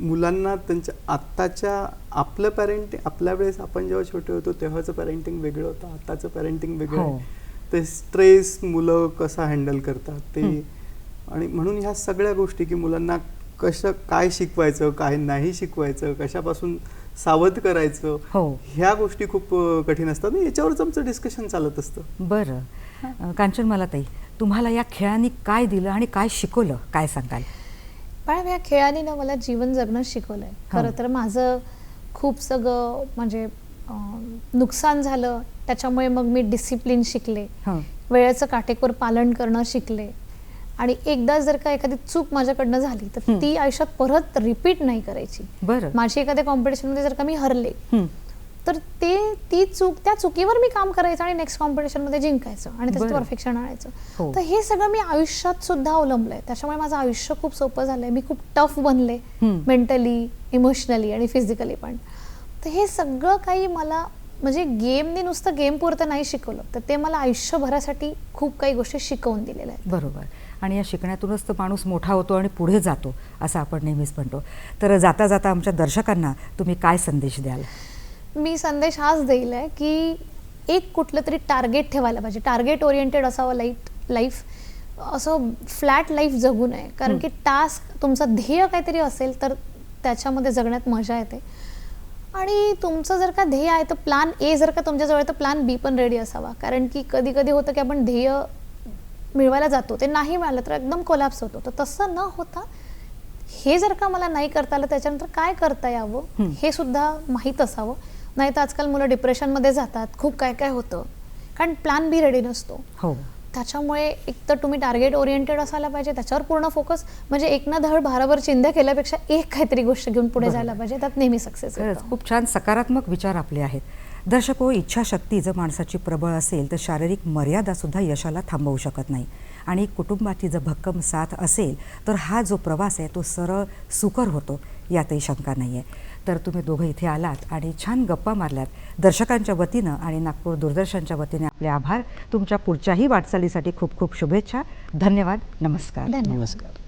मुलांना त्यांच्या आत्ताच्या आपल्या वेळेस आपण जेव्हा छोटे होतो तेव्हाचं पॅरेंटिंग वेगळं होतं, आताचं पॅरेंटिंग वेगळं हो. आहे. ते स्ट्रेस मुलं कसं हँडल करतात ते, आणि म्हणून ह्या सगळ्या गोष्टी की मुलांना काय शिकवायचं, काय नाही शिकवायचं, कशापासून सावध करायचं, हो. ह्या गोष्टी खूप कठीण असतात. याच्यावरच आमचं डिस्कशन चालत असतं. बरं. कांचनमालाताई, तुम्हाला या खेळांनी काय दिलं आणि काय शिकवलं, काय सांगाल? पण या खेळाने ना मला जीवन जगणं शिकवलंय. खरं तर माझं खूप सगळं म्हणजे नुकसान झालं, त्याच्यामुळे मग मी डिसिप्लिन शिकले, वेळेचं काटेकोर पालन करणं शिकले. आणि एकदा जर का एखादी चूक माझ्याकडनं झाली तर ती आयुष्यात परत रिपीट नाही करायची. बरं. माझी एखाद्या कॉम्पिटिशनमध्ये जर का मी हरले तर त्या चुकीवर मी काम करायचं आणि नेक्स्ट कॉम्पिटिशनमध्ये जिंकायचं आणि त्याचं परफेक्शन आणायचं. हो. तर हे सगळं मी आयुष्यात सुद्धा अवलंबलंय. त्याच्यामुळे माझं आयुष्य खूप सोपं झालंय. मी खूप टफ बनले, मेंटली, इमोशनली आणि फिजिकली पण. तर हे सगळं काही मला म्हणजे गेमने नुसतं गेम पुरतं नाही शिकवलं, तर ते मला आयुष्यभरासाठी खूप काही गोष्टी शिकवून दिलेल्या आहेत. बरोबर. आणि या शिकण्यातूनच तर माणूस मोठा होतो आणि पुढे जातो असं आपण नेहमीच म्हणतो. तर जाता जाता आमच्या दर्शकांना तुम्ही काय संदेश द्याल? मी संदेश हाच देईल आहे की एक कुठलं तरी टार्गेट ठेवायला पाहिजे. टार्गेट ओरिएंटेड असावं लाईफ. असं फ्लॅट लाईफ जगू नये. कारण की टास्क तुमचं ध्येय काहीतरी असेल तर त्याच्यामध्ये जगण्यात मजा येते. आणि तुमचं जर का ध्येय आहे तर प्लॅन ए जर का तुमच्याजवळ तर प्लॅन बी पण रेडी असावा. कारण की कधी कधी होतं की आपण ध्येय मिळवायला जातो, ते नाही मिळालं तर एकदम कोलॅप्स होतो. तर तसं न होता हे जर का मला नाही करता आलं त्याच्यानंतर काय करता यावं हे सुद्धा माहीत असावं. नाही तर आजकाल मुलं डिप्रेशनमध्ये जातात, खूप काय काय होतं कारण प्लॅन बी रेडी नसतो. हो. त्याच्यामुळे एक तर तुम्ही टार्गेट ओरिएंटेड असायला पाहिजे, त्याच्यावर पूर्ण फोकस. म्हणजे एक ना धड भाराभर चिंध्या केल्यापेक्षा एक काहीतरी गोष्ट घेऊन पुढे जायला पाहिजे, त्यात नेहमी सक्सेस खरंच होतं. खूप छान सकारात्मक विचार आपले आहेत. दर्शक हो, इच्छाशक्ती जर माणसाची प्रबळ असेल तर शारीरिक मर्यादासुद्धा यशाला थांबवू शकत नाही. आणि कुटुंबाची जर भक्कम साथ असेल तर हा जो प्रवास आहे तो सरळ सुकर होतो, यातही शंका नाही आहे. तर तुम्ही दोघं इथे आलात आणि छान गप्पा मारल्यात. दर्शकांच्या वतीनं आणि नागपूर दूरदर्शनच्या वतीने आपले आभार. तुमच्या पुढच्याही वाटचालीसाठी खूप खूप शुभेच्छा. धन्यवाद. नमस्कार. धन्यवाद. नमस्कार.